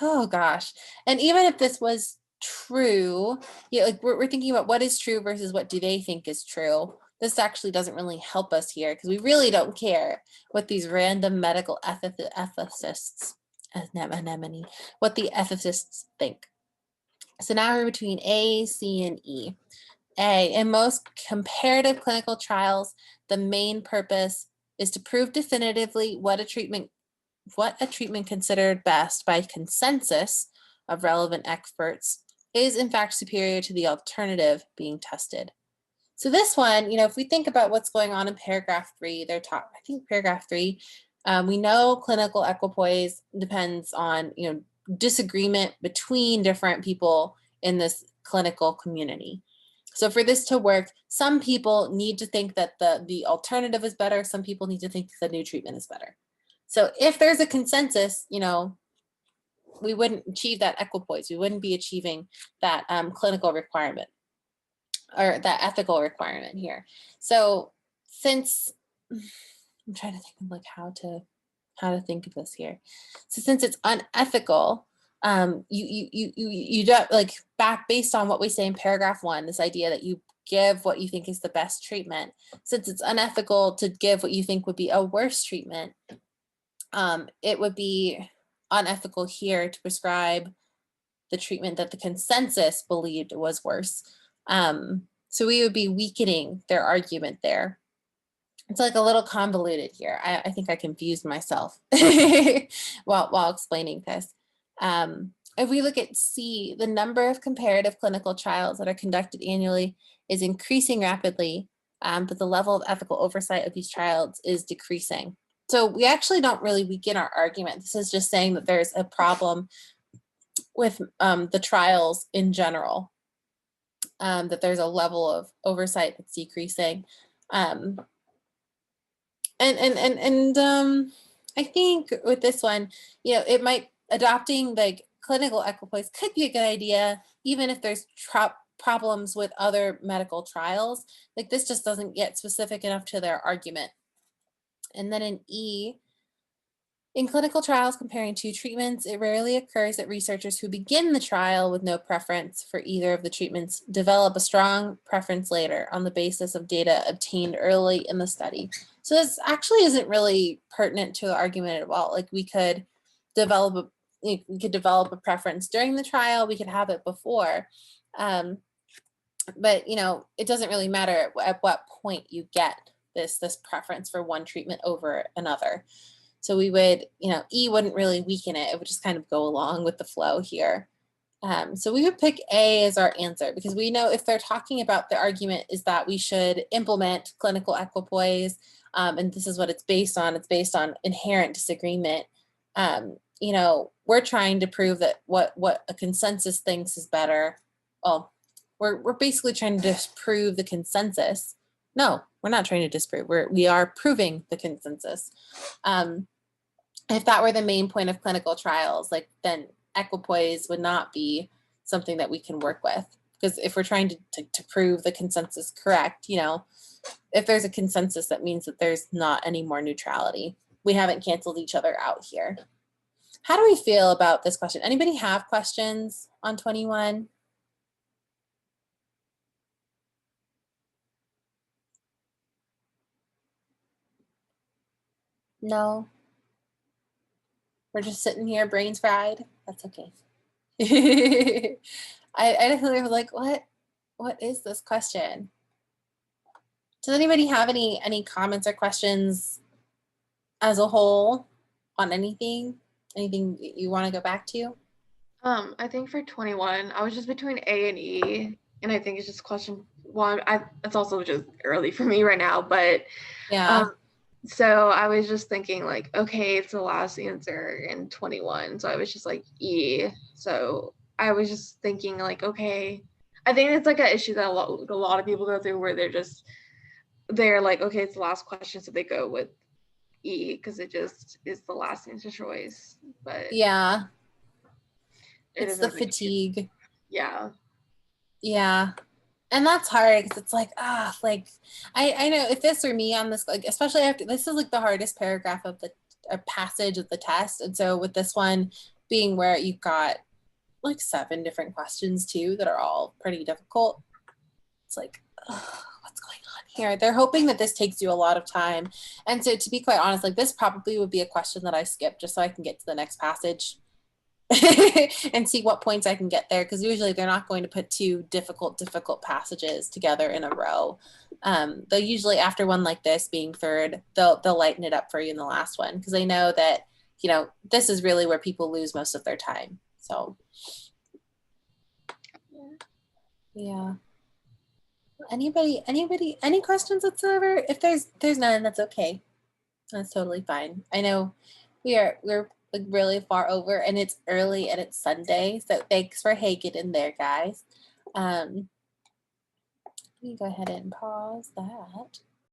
Oh gosh, and even if this was true, yeah, like we're thinking about what is true versus what do they think is true. This actually doesn't really help us here because we really don't care what these random medical ethicists, anemone, what the ethicists think. So now we're between A, C, and E. A, in most comparative clinical trials, the main purpose is to prove definitively what a treatment considered best by consensus of relevant experts is in fact superior to the alternative being tested. So this one, you know, if we think about what's going on in paragraph 3, I think paragraph 3, we know clinical equipoise depends on, you know, disagreement between different people in this clinical community. So for this to work, some people need to think that the alternative is better. Some people need to think the new treatment is better. So if there's a consensus, you know, we wouldn't achieve that equipoise. We wouldn't be achieving that clinical requirement or that ethical requirement here. So since I'm trying to think of like how to think of this here. So since it's unethical, you don't, like, back based on what we say in paragraph 1, this idea that you give what you think is the best treatment. Since it's unethical to give what you think would be a worse treatment, it would be unethical here to prescribe the treatment that the consensus believed was worse. So we would be weakening their argument there. It's like a little convoluted here. I think I confused myself while explaining this. If we look at C, the number of comparative clinical trials that are conducted annually is increasing rapidly, but the level of ethical oversight of these trials is decreasing. So we actually don't really weaken our argument. This is just saying that there's a problem with the trials in general, that there's a level of oversight that's decreasing. I think with this one, you know, it might, adopting like clinical equipoise could be a good idea, even if there's problems with other medical trials. Like this just doesn't get specific enough to their argument. And then in E, in clinical trials comparing 2 treatments, it rarely occurs that researchers who begin the trial with no preference for either of the treatments develop a strong preference later on the basis of data obtained early in the study. So this actually isn't really pertinent to the argument at all. Like we could develop a preference during the trial, we could have it before. But you know, it doesn't really matter at what point you get this preference for one treatment over another. So we would, you know, E wouldn't really weaken it. It would just kind of go along with the flow here. So we would pick A as our answer because we know if they're talking about the argument is that we should implement clinical equipoise, and this is what it's based on. It's based on inherent disagreement. You know, we're trying to prove that what a consensus thinks is better. Well, we're basically trying to disprove the consensus. No, we're not trying to disprove. We are proving the consensus. If that were the main point of clinical trials, like then equipoise would not be something that we can work with. Because if we're trying to prove the consensus correct, you know, if there's a consensus, that means that there's not any more neutrality. We haven't canceled each other out here. How do we feel about this question? Anybody have questions on 21? No? We're just sitting here, brains fried? That's okay. I definitely was like, what is this question? Does anybody have any comments or questions as a whole on anything? Anything you want to go back to? I think for 21, I was just between A and E, and I think it's just question one. It's also just early for me right now, but yeah. So I was just thinking like, okay, it's the last answer in 21, so I was just like E. So I was just thinking like, okay, I think it's like an issue that a lot of people go through where they're like, okay, it's the last question, so they go with E because it just is the last answer choice. But yeah. It's the fatigue. Yeah. Yeah. And that's hard because it's like, like I know if this were me on this, like, especially after this is like the hardest paragraph of the passage of the test. And so with this one being where you've got like 7 different questions too that are all pretty difficult, it's like, what's going on here? They're hoping that this takes you a lot of time. And so to be quite honest, like this probably would be a question that I skip just so I can get to the next passage. And see what points I can get there, because usually they're not going to put 2 difficult passages together in a row. They'll usually, after one like this being third, they'll lighten it up for you in the last one, because they know that, you know, this is really where people lose most of their time. So yeah. Anybody, any questions whatsoever? If there's none, that's okay. That's totally fine. I know we're like really far over, and it's early and it's Sunday, so thanks for hanging in there, guys. Let me go ahead and pause that.